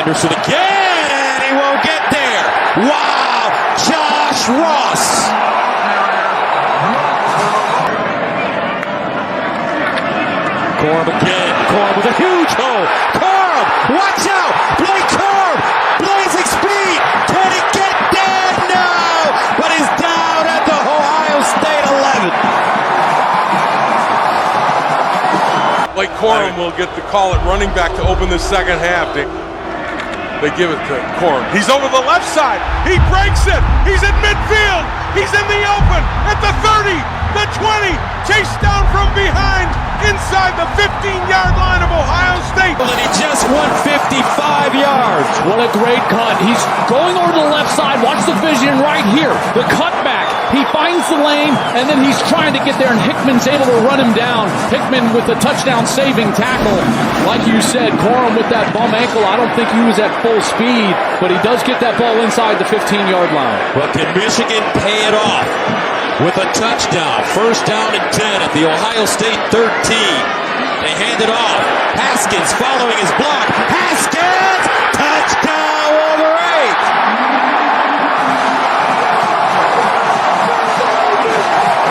S15: Henderson again, he won't get there. Wow, Josh Ross. Corum again, Corum with a huge hole. Corum, watch out, Blake Corum, blazing speed. Can he get there? No, but he's down at the Ohio State
S11: 11. Blake Corum will get the call at running back to open the second half. They give it to Corum. He's over the left side. He breaks it. He's in midfield. He's in the open at the 30, the 20. Chased down from behind inside the 15-yard line of Ohio State.
S15: And he just won 55 yards.
S23: What a great cut. He's going over to the left side. Watch the vision right here. The cutback. He finds the lane, and then he's trying to get there, and Hickman's able to run him down. Hickman with the touchdown-saving tackle. Like you said, Corum with that bum ankle, I don't think he was at full speed, but he does get that ball inside the 15-yard line.
S15: But can Michigan pay it off with a touchdown? First down and 10 at the Ohio State 13.
S22: They hand it off. Haskins following his block. Haskins! Touchdown, Wolverines!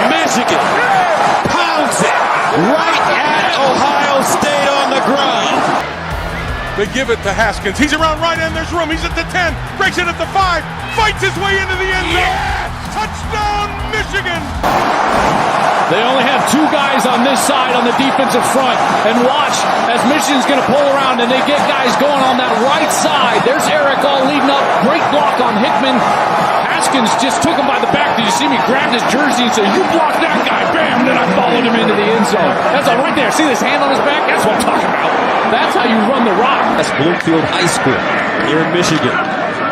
S22: Michigan pounds it right at Ohio State on the ground.
S11: They give it to Haskins. He's around right end. There's room. He's at the 10. Breaks it at the 5. Fights his way into the end zone. Yes! Touchdown, Michigan!
S23: They only have two guys on this side on the defensive front. And watch as Michigan's going to pull around and they get guys going on that right side. There's Eric all leading up. Great block on Hickman. Haskins just took him by the back. Did you see me grab his jersey and say, "You block that guy." Bam! Then I followed him into the end zone. That's all right there. See this hand on his back? That's what I'm talking about. That's how you run the rock.
S22: That's Bloomfield High School here in Michigan.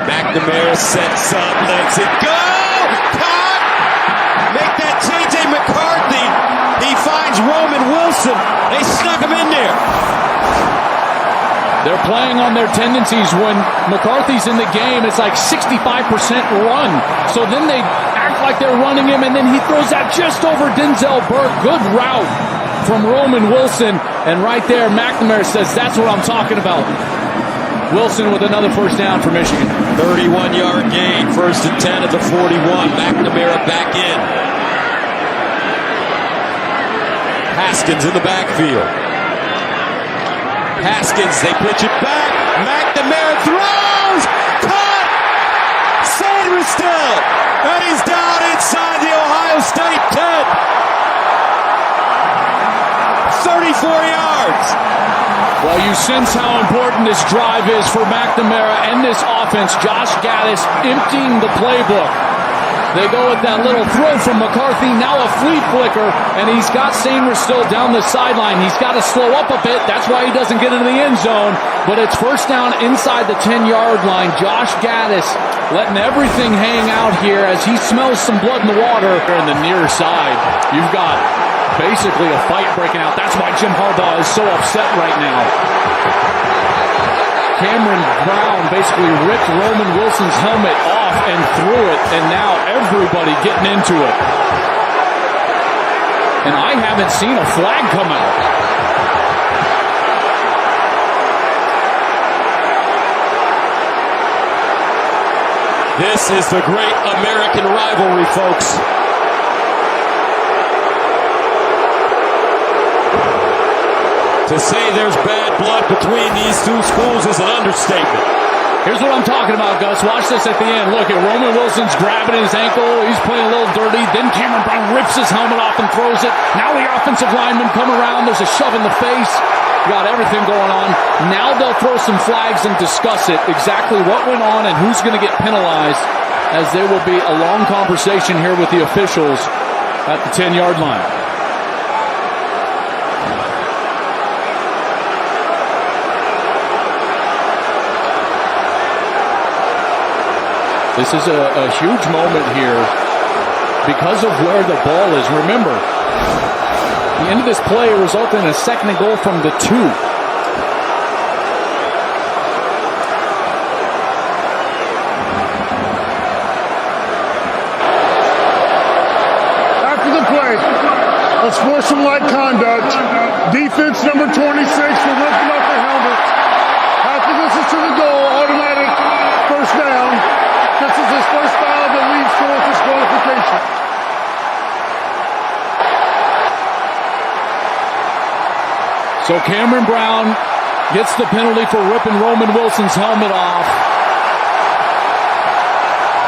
S22: McNamara sets up, lets it go. Caught! Make that J.J. McCarthy. He finds Roman Wilson. They snuck him in there.
S23: They're playing on their tendencies. When McCarthy's in the game, it's like 65% run. So then they act like they're running him, and then he throws that just over Denzel Burke. Good route from Roman Wilson. And right there, McNamara says, "That's what I'm talking about." Wilson with another first down for Michigan.
S22: 31-yard gain, 1st and 10 at the 41. McNamara back in. Haskins in the backfield. Haskins, they pitch it back. McNamara throws. Caught. Sanders still. And he's down inside the Ohio State 10. 34 yards.
S23: Well, you sense how important this drive is for McNamara and this offense. Josh Gaddis emptying the playbook. They go with that little throw from McCarthy, now a flea flicker, and he's got Sanders still down the sideline. He's got to slow up a bit. That's why he doesn't get into the end zone. But it's first down inside the 10-yard line. Josh Gaddis letting everything hang out here as he smells some blood in the water. In the near side, you've got basically a fight breaking out. That's why Jim Harbaugh is so upset right now. Cameron Brown basically ripped Roman Wilson's helmet off and threw it, and now everybody getting into it. And I haven't seen a flag come out.
S22: This is the great American rivalry, folks. To say there's bad blood between these two schools is an understatement.
S23: Here's what I'm talking about, Gus. Watch this at the end. Look at Roman Wilson's grabbing his ankle. He's playing a little dirty. Then Cameron Brown rips his helmet off and throws it. Now the offensive linemen come around. There's a shove in the face. Got everything going on. Now they'll throw some flags and discuss it. Exactly what went on and who's going to get penalized, as there will be a long conversation here with the officials at the 10-yard line. This is a huge moment here because of where the ball is. Remember, the end of this play resulted in a second and goal from the 2.
S5: After the play, let's force some light conduct. Defense number 26 for lifting up the helmet. After this is to the goal, automatic first down. This is his first foul that leads to a disqualification.
S23: So Cameron Brown gets the penalty for ripping Roman Wilson's helmet off.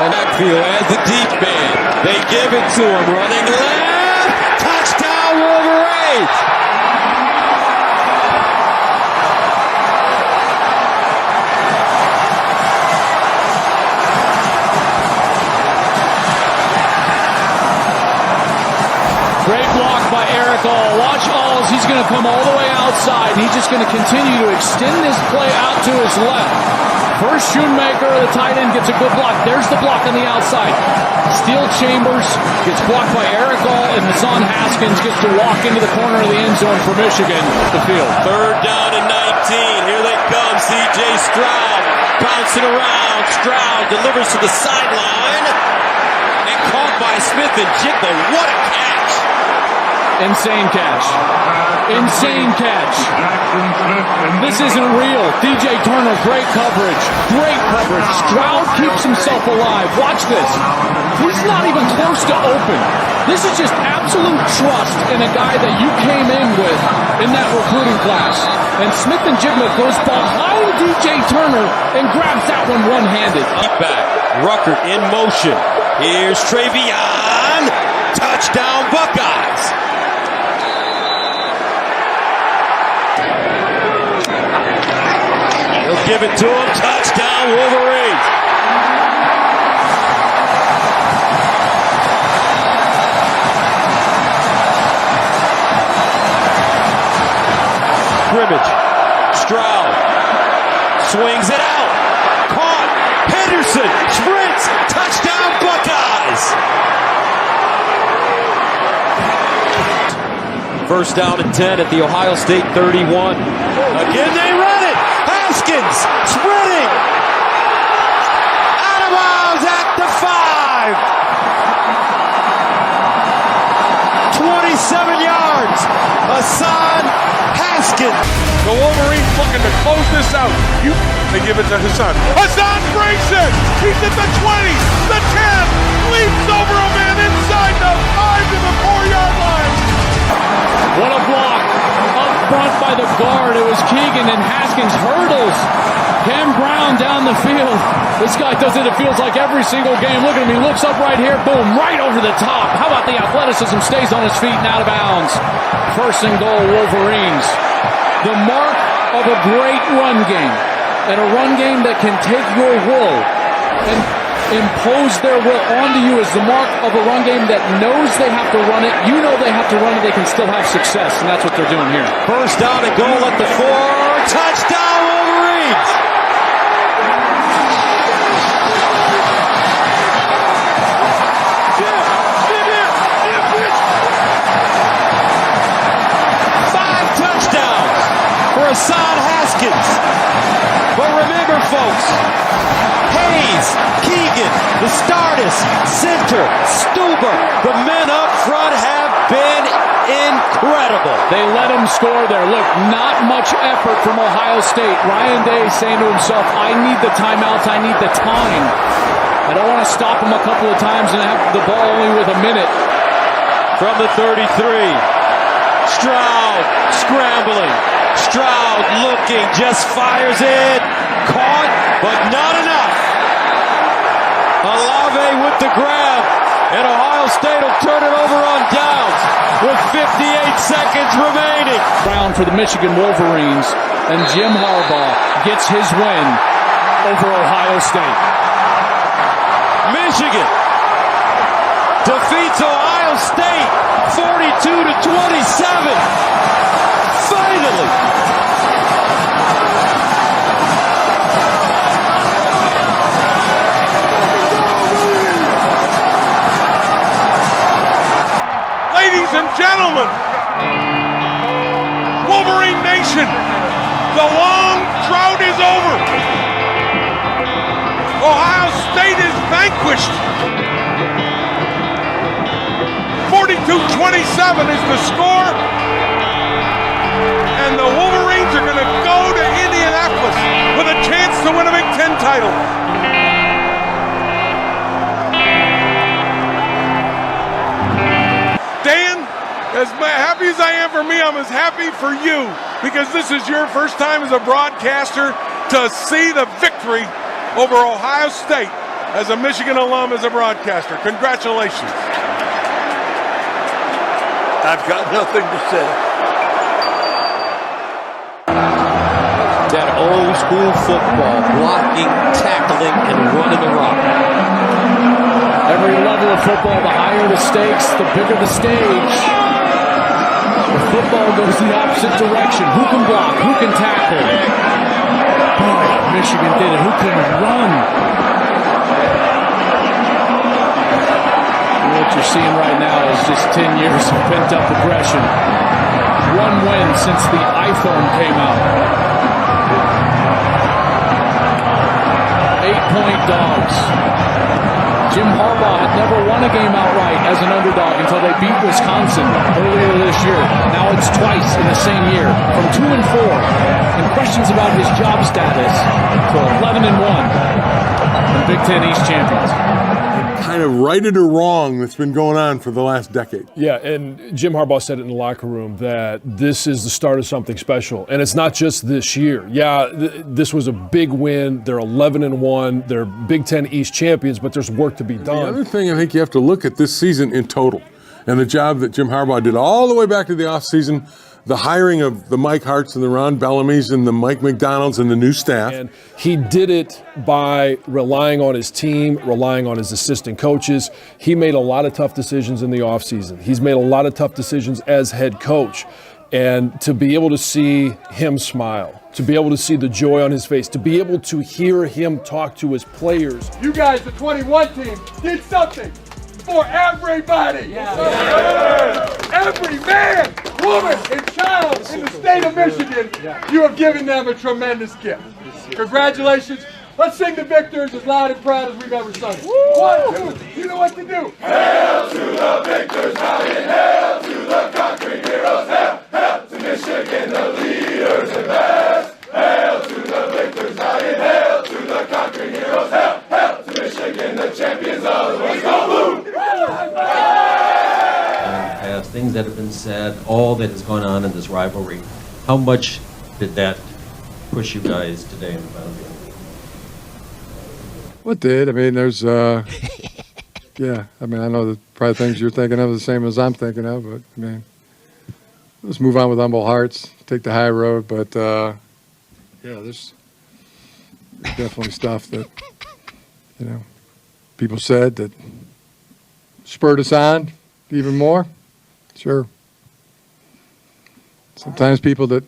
S22: And backfield as the deep man. They give it to him. Running left. Touchdown, Wolverines.
S23: Great block by Eric All. Watch Alls. He's going to come all the way outside. He's just going to continue to extend this play out to his left. First Shoemaker, the tight end, gets a good block. There's the block on the outside. Steel Chambers gets blocked by Eric All, and Hassan Haskins gets to walk into the corner of the end zone for Michigan, the field.
S22: 3rd down and 19. Here they come. C.J. Stroud bouncing around. Stroud delivers to the sideline. And caught by Smith and Jigba. What a catch.
S23: Insane catch. Insane catch. This isn't real. DJ Turner, great coverage. Great coverage. Stroud keeps himself alive. Watch this. He's not even close to open. This is just absolute trust in a guy that you came in with in that recruiting class. And Smith and Jigma goes behind DJ Turner and grabs that one one-handed.
S22: Back. Ruckert in motion. Here's Travion. Touchdown Buckeyes. He'll give it to him. Touchdown Wolverines. Scrimmage. Stroud swings it out. Caught. Henderson sprints. Touchdown Buckeyes. First down and 10 at the Ohio State 31. Again they run it. Haskins sprinting. Out of bounds at the 5. 27 yards. Hassan Haskins.
S11: The Wolverines looking to close this out. They give it to Hassan. Hassan breaks it. He's at the 20, the 10, leaps over a man inside the 5 to the 4-yard line.
S23: What a block. Up front by the guard. It was Keegan, and Haskins hurdles Cam Brown down the field. This guy does it, it feels like every single game. Look at him. He looks up right here. Boom. Right over the top. How about the athleticism? Stays on his feet and out of bounds. First and goal, Wolverines. The mark of a great run game, and a run game that can take your will and impose their will onto you is the mark of a run game that knows they have to run it. You know they have to run it. They can still have success, and that's what they're doing here.
S22: First down and goal at the 4. Touchdown Wolverines. Hassan Haskins. But remember, folks, Hayes, Keegan, the Stardust, Center, Stuber, the men up front have been incredible.
S23: They let him score there. Look, not much effort from Ohio State. Ryan Day saying to himself, I need the timeouts, I need the time. I don't want to stop him a couple of times and have the ball only with a minute.
S22: From the 33, Stroud scrambling. Stroud looking, just fires it. Caught, but not enough. Olave with the grab, and Ohio State will turn it over on downs with 58 seconds remaining.
S23: Round for the Michigan Wolverines, and Jim Harbaugh gets his win over Ohio State.
S22: Michigan defeats Ohio State 42-27. Finally.
S11: Ladies and gentlemen, Wolverine Nation, the long drought is over. Ohio State is vanquished. 42-27 is the score. And the Wolverines are going to go to Indianapolis with a chance to win a Big Ten title. Dan, as happy as I am for me, I'm as happy for you, because this is your first time as a broadcaster to see the victory over Ohio State as a Michigan alum, as a broadcaster. Congratulations.
S3: I've got nothing to say.
S22: That old school football, blocking, tackling, and running the rock.
S23: Every level of football, the higher the stakes, the bigger the stage. The football goes the opposite direction. Who can block? Who can tackle? Boy, Michigan did it. Who can run? What you're seeing right now is just 10 years of pent-up aggression. One win since the iPhone came out. 8-point dogs. Jim Harbaugh had never won a game outright as an underdog until they beat Wisconsin earlier this year. Now it's twice in the same year, from 2-4, and questions about his job status to 11-1, and Big Ten East champions.
S11: Kind of righted or wrong that's been going on for the last decade.
S1: Yeah, and Jim Harbaugh said it in the locker room that this is the start of something special. And it's not just this year. Yeah, this was a big win. They're 11-1. They're Big Ten East champions, but there's work to be done.
S11: The other thing I think you have to look at this season in total and the job that Jim Harbaugh did all the way back to the offseason, the hiring of the Mike Harts and the Ron Bellamy's and the Mike McDonald's and the new staff.
S1: And he did it by relying on his team, relying on his assistant coaches. He made a lot of tough decisions in the offseason. He's made a lot of tough decisions as head coach. And to be able to see him smile, to be able to see the joy on his face, to be able to hear him talk to his players.
S14: You guys, the 21 team, did something for everybody. Every man, woman, and child in the state of Michigan, you have given them a tremendous gift. Congratulations. Let's sing the victors as loud and proud as we've ever sung it. 1, 2, you know what to do.
S3: Hail to the victors, valiant, hail to the conquering heroes, hail, hail to Michigan, the leaders and best. Hail to the victors, valiant, hail to the conquering heroes, hail, hail to Michigan, the champions of the West. Go Blue!
S6: Past things that have been said, all that has gone on in this rivalry, how much did that push you guys today in the boundary?
S18: What did? I mean, there's, yeah, I mean, I know that probably things you're thinking of are the same as I'm thinking of, but, I mean, let's move on with humble hearts, take the high road, but, yeah, there's definitely stuff that, you know, people said that spurred us on even more. Sure. Sometimes people that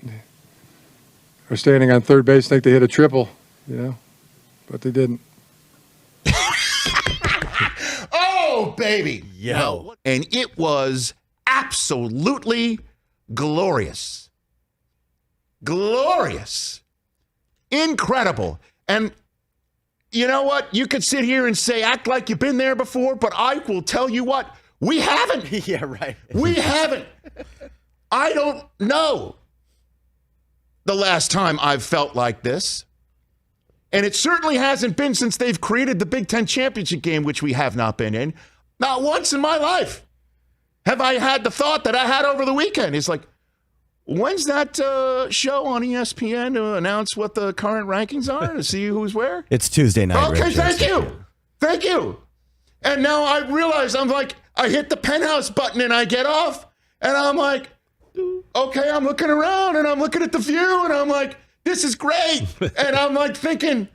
S18: are standing on third base think they hit a triple, you know, but they didn't.
S8: Oh, baby. No. And it was absolutely glorious. Glorious. Incredible. And you know what? You could sit here and say, act like you've been there before, but I will tell you what, we haven't.
S9: Yeah, right.
S8: We haven't. I don't know the last time I've felt like this. And it certainly hasn't been since they've created the Big Ten championship game, which we have not been in. Not once in my life have I had the thought that I had over the weekend. It's like, when's that show on ESPN to announce what the current rankings are to see who's where?
S9: It's Tuesday night.
S8: Okay,
S9: Rich.
S8: thank you. Thank you. And now I realize I'm like, I hit the penthouse button and I get off and I'm like, okay, I'm looking around and I'm looking at the view and I'm like, this is great. And I'm like thinking,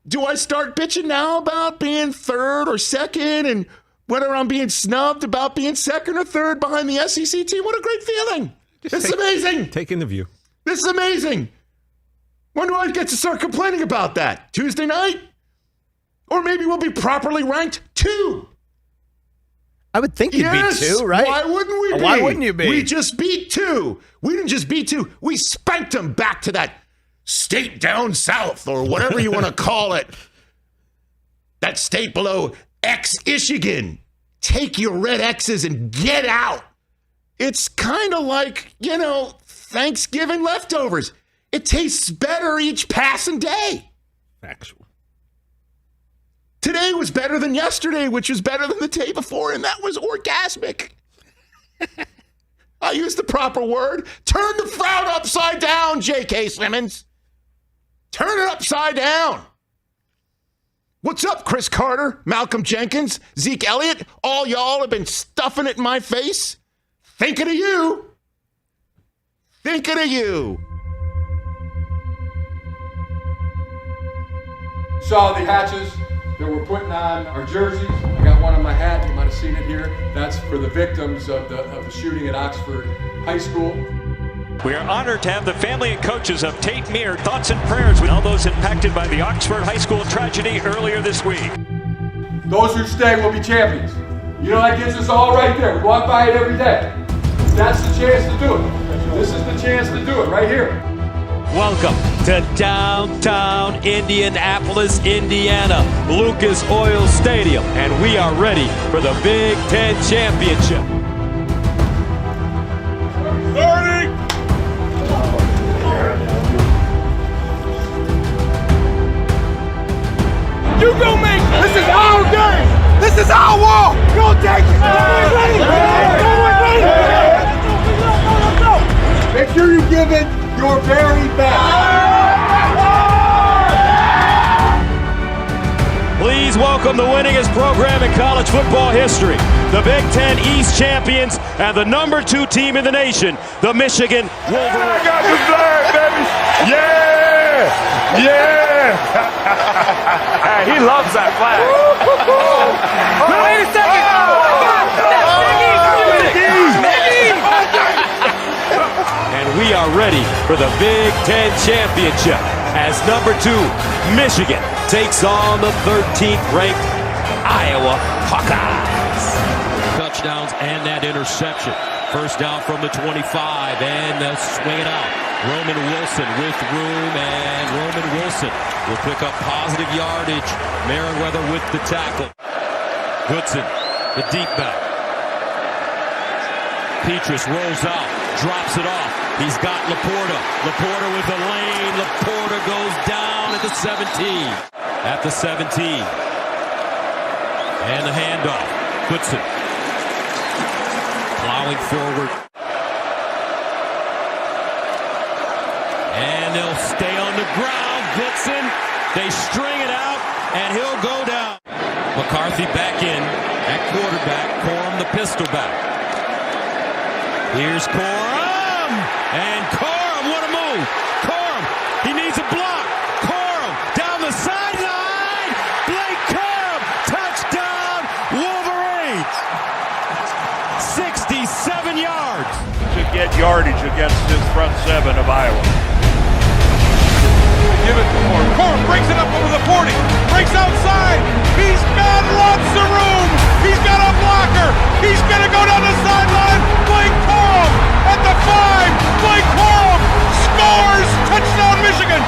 S8: do I start bitching now about being third or second and whether I'm being snubbed about being second or third behind the SEC team? What a great feeling. This is amazing.
S9: Taking the view.
S8: This is amazing. When do I get to start complaining about that? Tuesday night? Or maybe we'll be properly ranked 2.
S9: I would think you'd be 2, right?
S8: Why wouldn't we be?
S9: Why wouldn't you be?
S8: We just beat 2. We didn't just beat 2. We spanked them back to that state down south or whatever you want to call it. That state below X-Michigan. Take your red X's and get out. It's kind of like, you know, Thanksgiving leftovers. It tastes better each passing day.
S9: Factual.
S8: Today was better than yesterday, which was better than the day before, and that was orgasmic. I used the proper word. Turn the frown upside down, J.K. Simmons. Turn it upside down. What's up, Chris Carter, Malcolm Jenkins, Zeke Elliott? All y'all have been stuffing it in my face. Thinking of you. Thinking of you.
S18: Saw the hatches that we're putting on our jerseys. I got one on my hat. You might have seen it here. That's for the victims of the shooting at Oxford High School.
S7: We are honored to have the family and coaches of Tate Meir. Thoughts and prayers with all those impacted by the Oxford High School tragedy earlier this week.
S18: Those who stay will be champions. You know, that gets us all right there. We walk by it every day. That's the chance to do it. This is the chance to do it right here.
S15: Welcome to downtown Indianapolis, Indiana, Lucas Oil Stadium, and we are ready for the Big Ten Championship.
S3: You go make it. This is our game. This is our wall. Go take it.
S14: Make sure you give it your very best.
S15: Please welcome the winningest program in college football history, the Big Ten East champions and the #2 team in the nation, the Michigan Wolverines.
S3: I got the flag, baby. Yeah. Yeah. He loves that flag.
S15: Wait a second. And we are ready for the Big Ten Championship as #2 Michigan takes on the 13th ranked Iowa Hawkeyes. Touchdowns and that interception. First down from the 25, and they'll swing it out. Roman Wilson with room, and Roman Wilson will pick up positive yardage. Merriweather with the tackle. Goodson, the deep back. Petrus rolls out, drops it off. He's got Laporta. Laporta with the lane. Laporta goes down at the 17. At the 17. And the handoff. Goodson. Plowing forward. And they'll stay on the ground. Goodson. They string it out, and he'll go down. McCarthy back in at quarterback. Corum the pistol back. Here's Corum. And Corum, what a move. Corum, he needs a block. Corum down the sideline. Blake Corum, touchdown, Wolverines. 67 yards.
S3: To get yardage against this front seven of Iowa.
S11: Give it to Corum. Corum breaks it up over the 40. Breaks outside. He's got lots of room. He's got a blocker. He's going to go down the sideline. Blake Corum at the 5. Blake Corum scores. Touchdown Michigan.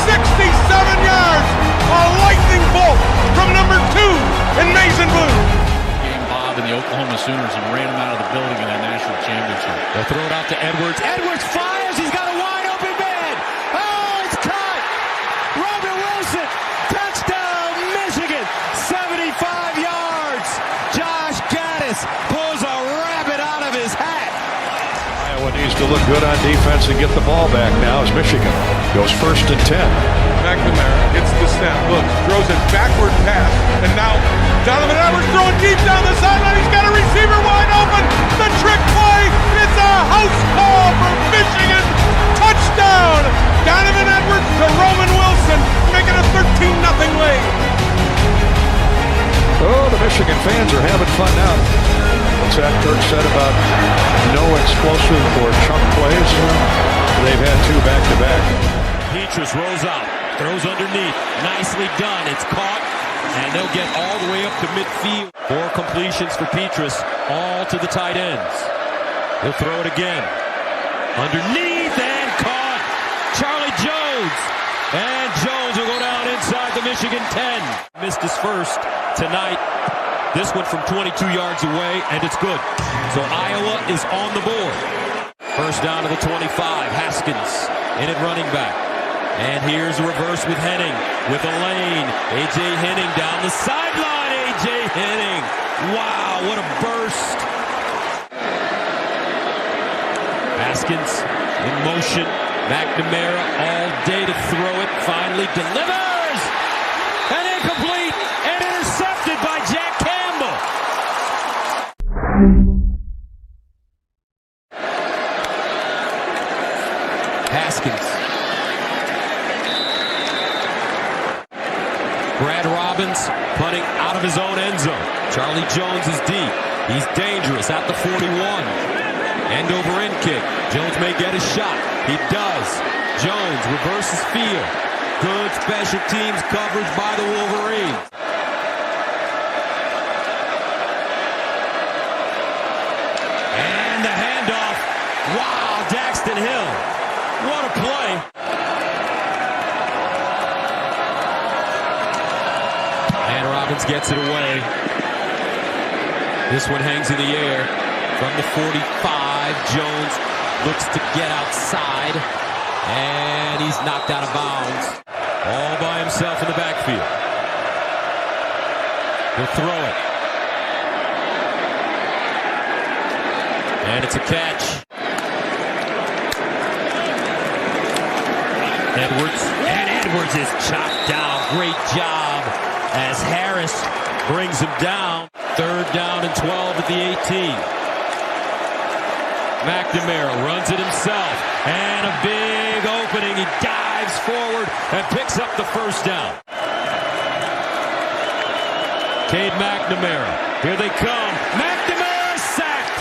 S11: 67 yards. A lightning bolt from #2 in Mason Blue.
S23: Bob and the Oklahoma Sooners and ran him out of the building in that national championship.
S15: They'll throw it out to Edwards. Edwards fires. He's got a wide open man. Oh, it's caught. Roman Wilson. Touchdown, Michigan. 75 yards. Josh Gaddis pulls a rabbit out of his hat.
S12: Iowa needs to look good on defense and get the ball back now as Michigan goes 1st and 10.
S11: McNamara gets the snap, looks, throws a backward pass, and now Donovan Edwards throwing deep down the sideline. He's got a receiver wide open. The trick play. It's a house call for Michigan. Touchdown. Donovan Edwards to Roman Wilson, making a 13-0 lead.
S12: Oh, the Michigan fans are having fun now. What's that Kirk said about no explosive or chunk plays? They've had 2 back-to-back.
S15: Petrus rolls out, throws underneath. Nicely done. It's caught, and they'll get all the way up to midfield. 4 completions for Petrus, all to the tight ends. He'll throw it again. Underneath and caught. Charlie Jones. And Jones will go down inside the Michigan 10. Missed his first tonight. This one from 22 yards away, and it's good. So Iowa is on the board. First down to the 25. Haskins in at running back. And here's a reverse with Henning with a lane. A.J. Henning down the sideline. A.J. Henning. Wow, what a burst. Haskins in motion. McNamara all day to throw it. Finally delivers. And incomplete. And intercepted by Jack Campbell. Haskins. Brad Robbins punting out of his own end zone. Charlie Jones is deep. He's dangerous at the 41. End over end kick. Jones may get a shot. He does. Jones reverses field. Good special teams coverage by the Wolverines. And the handoff. Wow, Daxton Hill.
S22: What a play. And Robbins gets it away. This one hangs in the air. From the 45, Jones looks to get outside. And he's knocked out of bounds. All by himself in the backfield. He'll throw it. And it's a catch. Edwards. And Edwards is chopped down. Great job as Harris brings him down. 3rd down and 12 at the 18. McNamara runs it himself. And a big opening. He dives forward and picks up the 1st down. Cade McNamara. Here they come. McNamara sacked.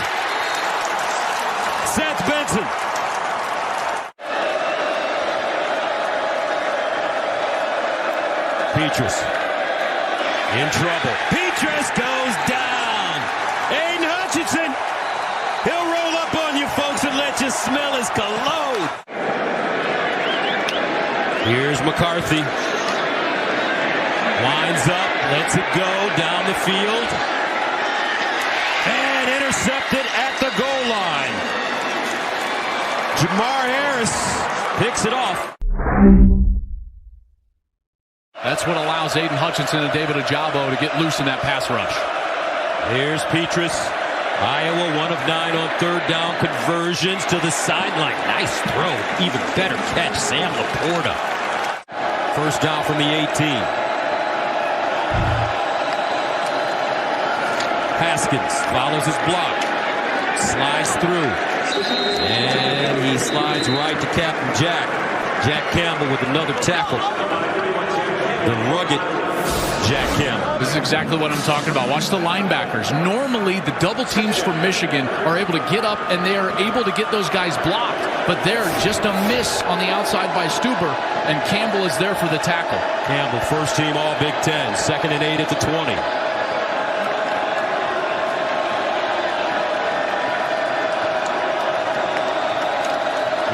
S22: Seth Benson. Petrus in trouble. Petrus goes down. Aiden Hutchinson. He'll roll up on you folks and let you smell his cologne. Here's McCarthy. Winds up, lets it go down the field. And intercepted at the goal line. Jamar Harris picks it off.
S23: That's what allows Aiden Hutchinson and David Ojabo to get loose in that pass rush.
S22: Here's Petrus. Iowa 1 of 9 on 3rd down conversions to the sideline. Nice throw. Even better catch, Sam Laporta. 1st down from the 18. Haskins follows his block. Slides through. And he slides right to Captain Jack. Jack Campbell with another tackle. The rugged Jack Campbell.
S23: This is exactly what I'm talking about. Watch the linebackers. Normally, the double teams from Michigan are able to get up and they are able to get those guys blocked. But they're just a miss on the outside by Stuber, and Campbell is there for the tackle.
S22: Campbell, 1st team All Big Ten. 2nd and 8 at the 20.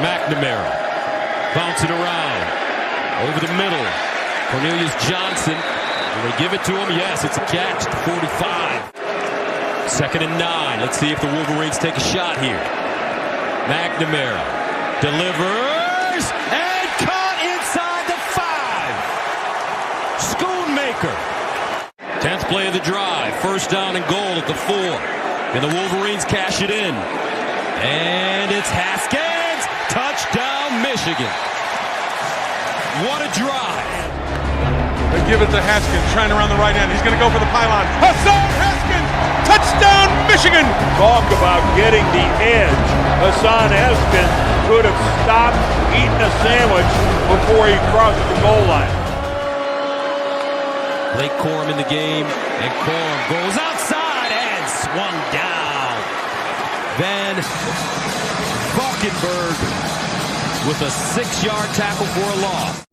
S22: McNamara bouncing around over the middle. Cornelius Johnson. Will they give it to him? Yes, it's a catch. 45. 2nd and 9. Let's see if the Wolverines take a shot here. McNamara delivers and caught inside the 5. Schoonmaker. 10th play of the drive. 1st down and goal at the 4. And the Wolverines cash it in. And it's Haskins. Touchdown, Michigan. What a drive.
S11: They give it to Haskins, trying around the right end. He's going to go for the pylon. Hassan Haskins, touchdown, Michigan!
S3: Talk about getting the edge. Hassan Haskins could have stopped eating a sandwich before he crossed the goal line.
S22: Blake Corum in the game, and Corum goes outside and swung down. Then Falkenberg with a 6-yard tackle for a loss.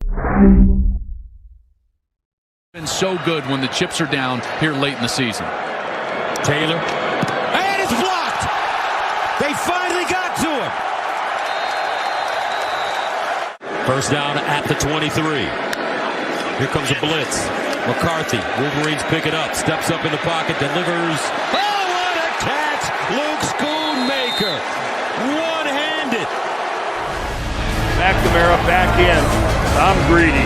S23: Been so good when the chips are down here late in the season.
S22: Taylor. And it's blocked! They finally got to him! 1st down at the 23. Here comes a blitz. McCarthy. Wolverines pick it up. Steps up in the pocket. Delivers. Oh, what a catch! Luke Schoonmaker. One-handed.
S3: McNamara back in. I'm greedy.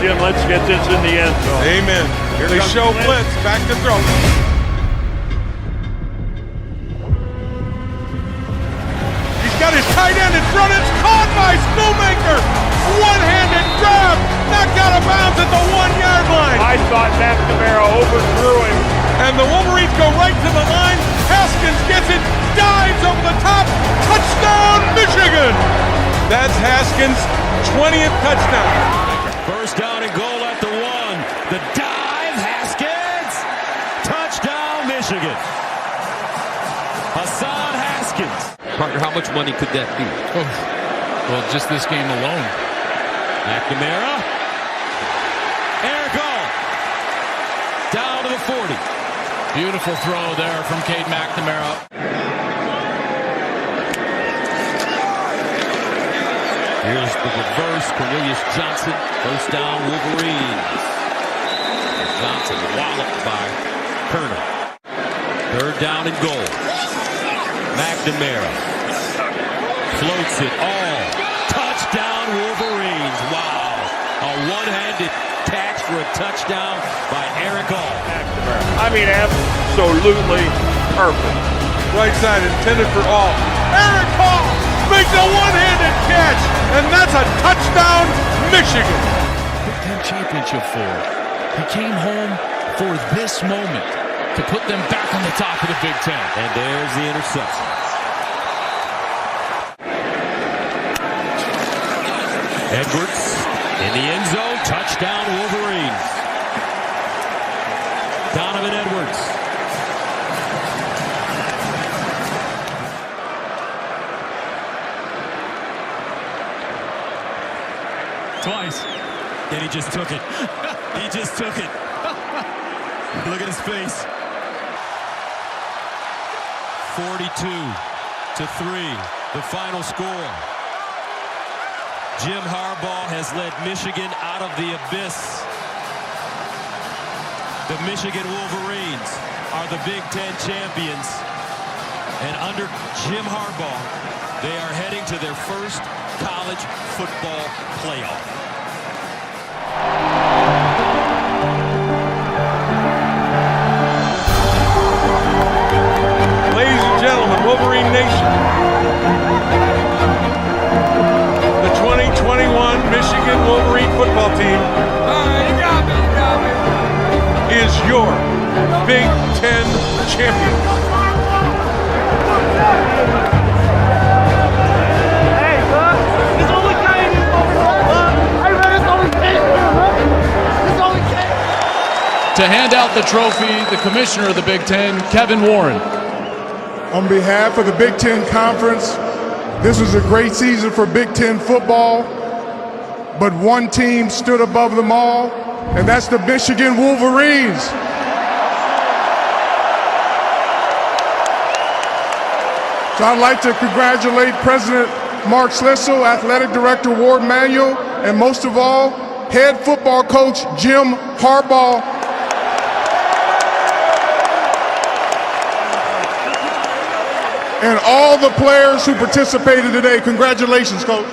S3: Jim, let's get this in the end zone.
S11: Amen. Here they show blitz. Back to throw. He's got his tight end in front. It's caught by Schoonmaker. One-handed grab. Knocked out of bounds at the 1-yard line.
S3: I thought McNamara overthrew him.
S11: And the Wolverines go right to the line. Haskins gets it. Dives over the top. Touchdown, Michigan. That's Haskins' 20th touchdown.
S22: 1st down and goal at the 1. The dive, Haskins. Touchdown, Michigan. Hassan Haskins. Partner, how much money could that be?
S23: Oh, well, just this game alone.
S22: McNamara. Air goal. Down to the 40.
S23: Beautiful throw there from Cade McNamara.
S22: The reverse, Cornelius Johnson, first down, Wolverines. Johnson walloped by Kerner. Third down and goal. McNamara floats it all. Touchdown, Wolverines. Wow. A one-handed catch for a touchdown by Eric Hall.
S3: I mean, absolutely perfect.
S11: Right side intended for all. Eric Hall makes a one-handed catch, and that's a touchdown, Michigan.
S23: Big Ten championship for. He came home for this moment to put them back on the top of the Big Ten.
S22: And there's the interception. Edwards in the end zone. Touchdown, Wolverines. Donovan Edwards.
S23: Twice.
S22: And he just took it. He just took it. Look at his face. 42-3, the final score. Jim Harbaugh has led Michigan out of the abyss. The Michigan Wolverines are the Big Ten champions. And under Jim Harbaugh, they are heading to their first college football playoff.
S11: Ladies and gentlemen, Wolverine Nation, the 2021 Michigan Wolverine football team is your Big Ten champion.
S23: To hand out the trophy, the commissioner of the Big Ten, Kevin Warren.
S16: On behalf of the Big Ten Conference, this was a great season for Big Ten football, but one team stood above them all, and that's the Michigan Wolverines. So I'd like to congratulate President Mark Schlissel, Athletic Director Ward Manuel, and most of all, head football coach Jim Harbaugh. And all the players who participated today. Congratulations, Coach.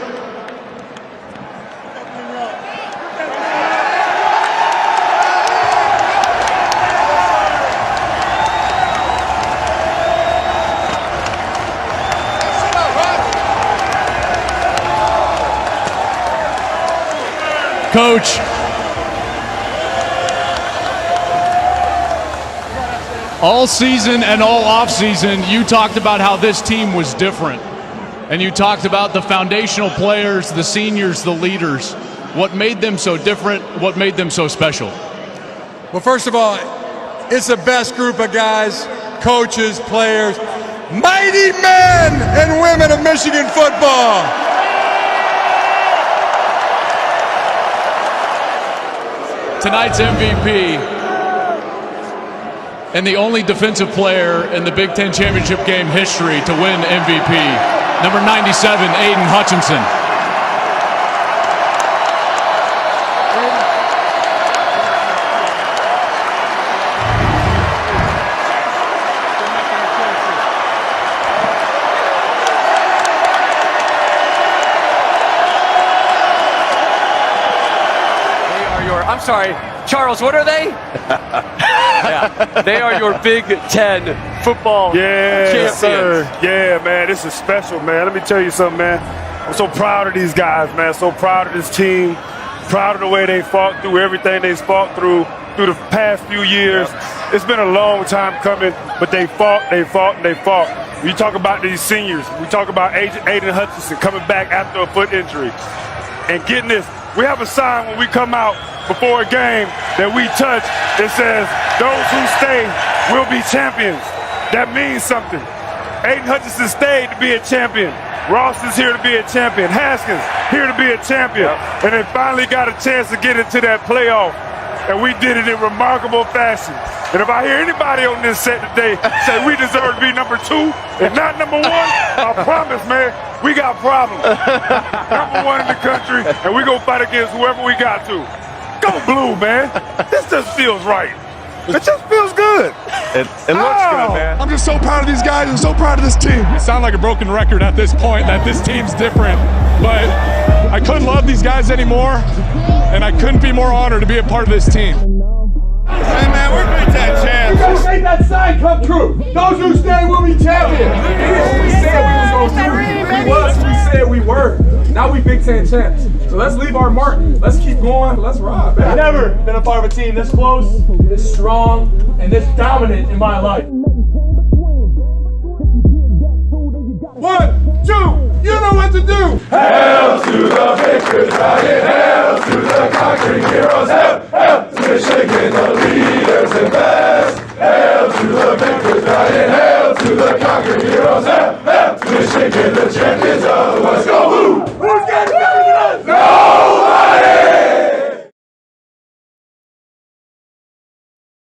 S23: Coach, all season and all offseason, you talked about how this team was different. And you talked about the foundational players, the seniors, the leaders. What made them so different? What made them so special?
S14: Well, first of all, it's the best group of guys, coaches, players, mighty men and women of Michigan football.
S23: Tonight's MVP and the only defensive player in the Big Ten championship game history to win MVP, number 97, Aiden Hutchinson.
S21: I'm sorry, Charles, what are they? Yeah, they are your Big Ten football champions.
S3: Sir. Yeah, man, this is special, man. Let me tell you something, man. I'm so proud of these guys, man. So proud of this team. Proud of the way they fought through everything they fought through the past few years. Yep. It's been a long time coming, but they fought, and they fought. You talk about these seniors. We talk about Aiden Hutchinson coming back after a foot injury. And getting this, we have a sign when we come out before a game that we touch. It says, those who stay will be champions. That means something. Aiden Hutchinson stayed to be a champion. Ross is here to be a champion. Haskins here to be a champion. Yep. And they finally got a chance to get into that playoff. And we did it in remarkable fashion. And if I hear anybody on this set today say we deserve to be number 2 and not number 1, I promise, man, we got problems. Number one in the country, and we're going to fight against whoever we got to. Go blue, man. This just feels right. It just feels good.
S4: It looks good, man.
S17: I'm just so proud of these guys. I'm so proud of this team. It sounds like a broken record at this point that this team's different, but I couldn't love these guys anymore, and I couldn't be more honored to be a part of this team.
S3: Hey, man, we're Big Ten champs.
S14: You gotta make that sign come true. Those who stay will be champions.
S19: We said we was going to. We was who we said we were. Now we Big Ten champs. So let's leave our mark. Let's keep going. Let's ride, man.
S14: I've never been a part of a team this close, this strong, and this dominant in my life.
S3: 1, 2, you know what to do. Hail to the Victor Valiant, hail to the conquering heroes, hail to Michigan, the leaders and best. Hail to the Victor Valiant, hail to the conquering heroes, hail to Michigan, the champions of the West. Go Blue!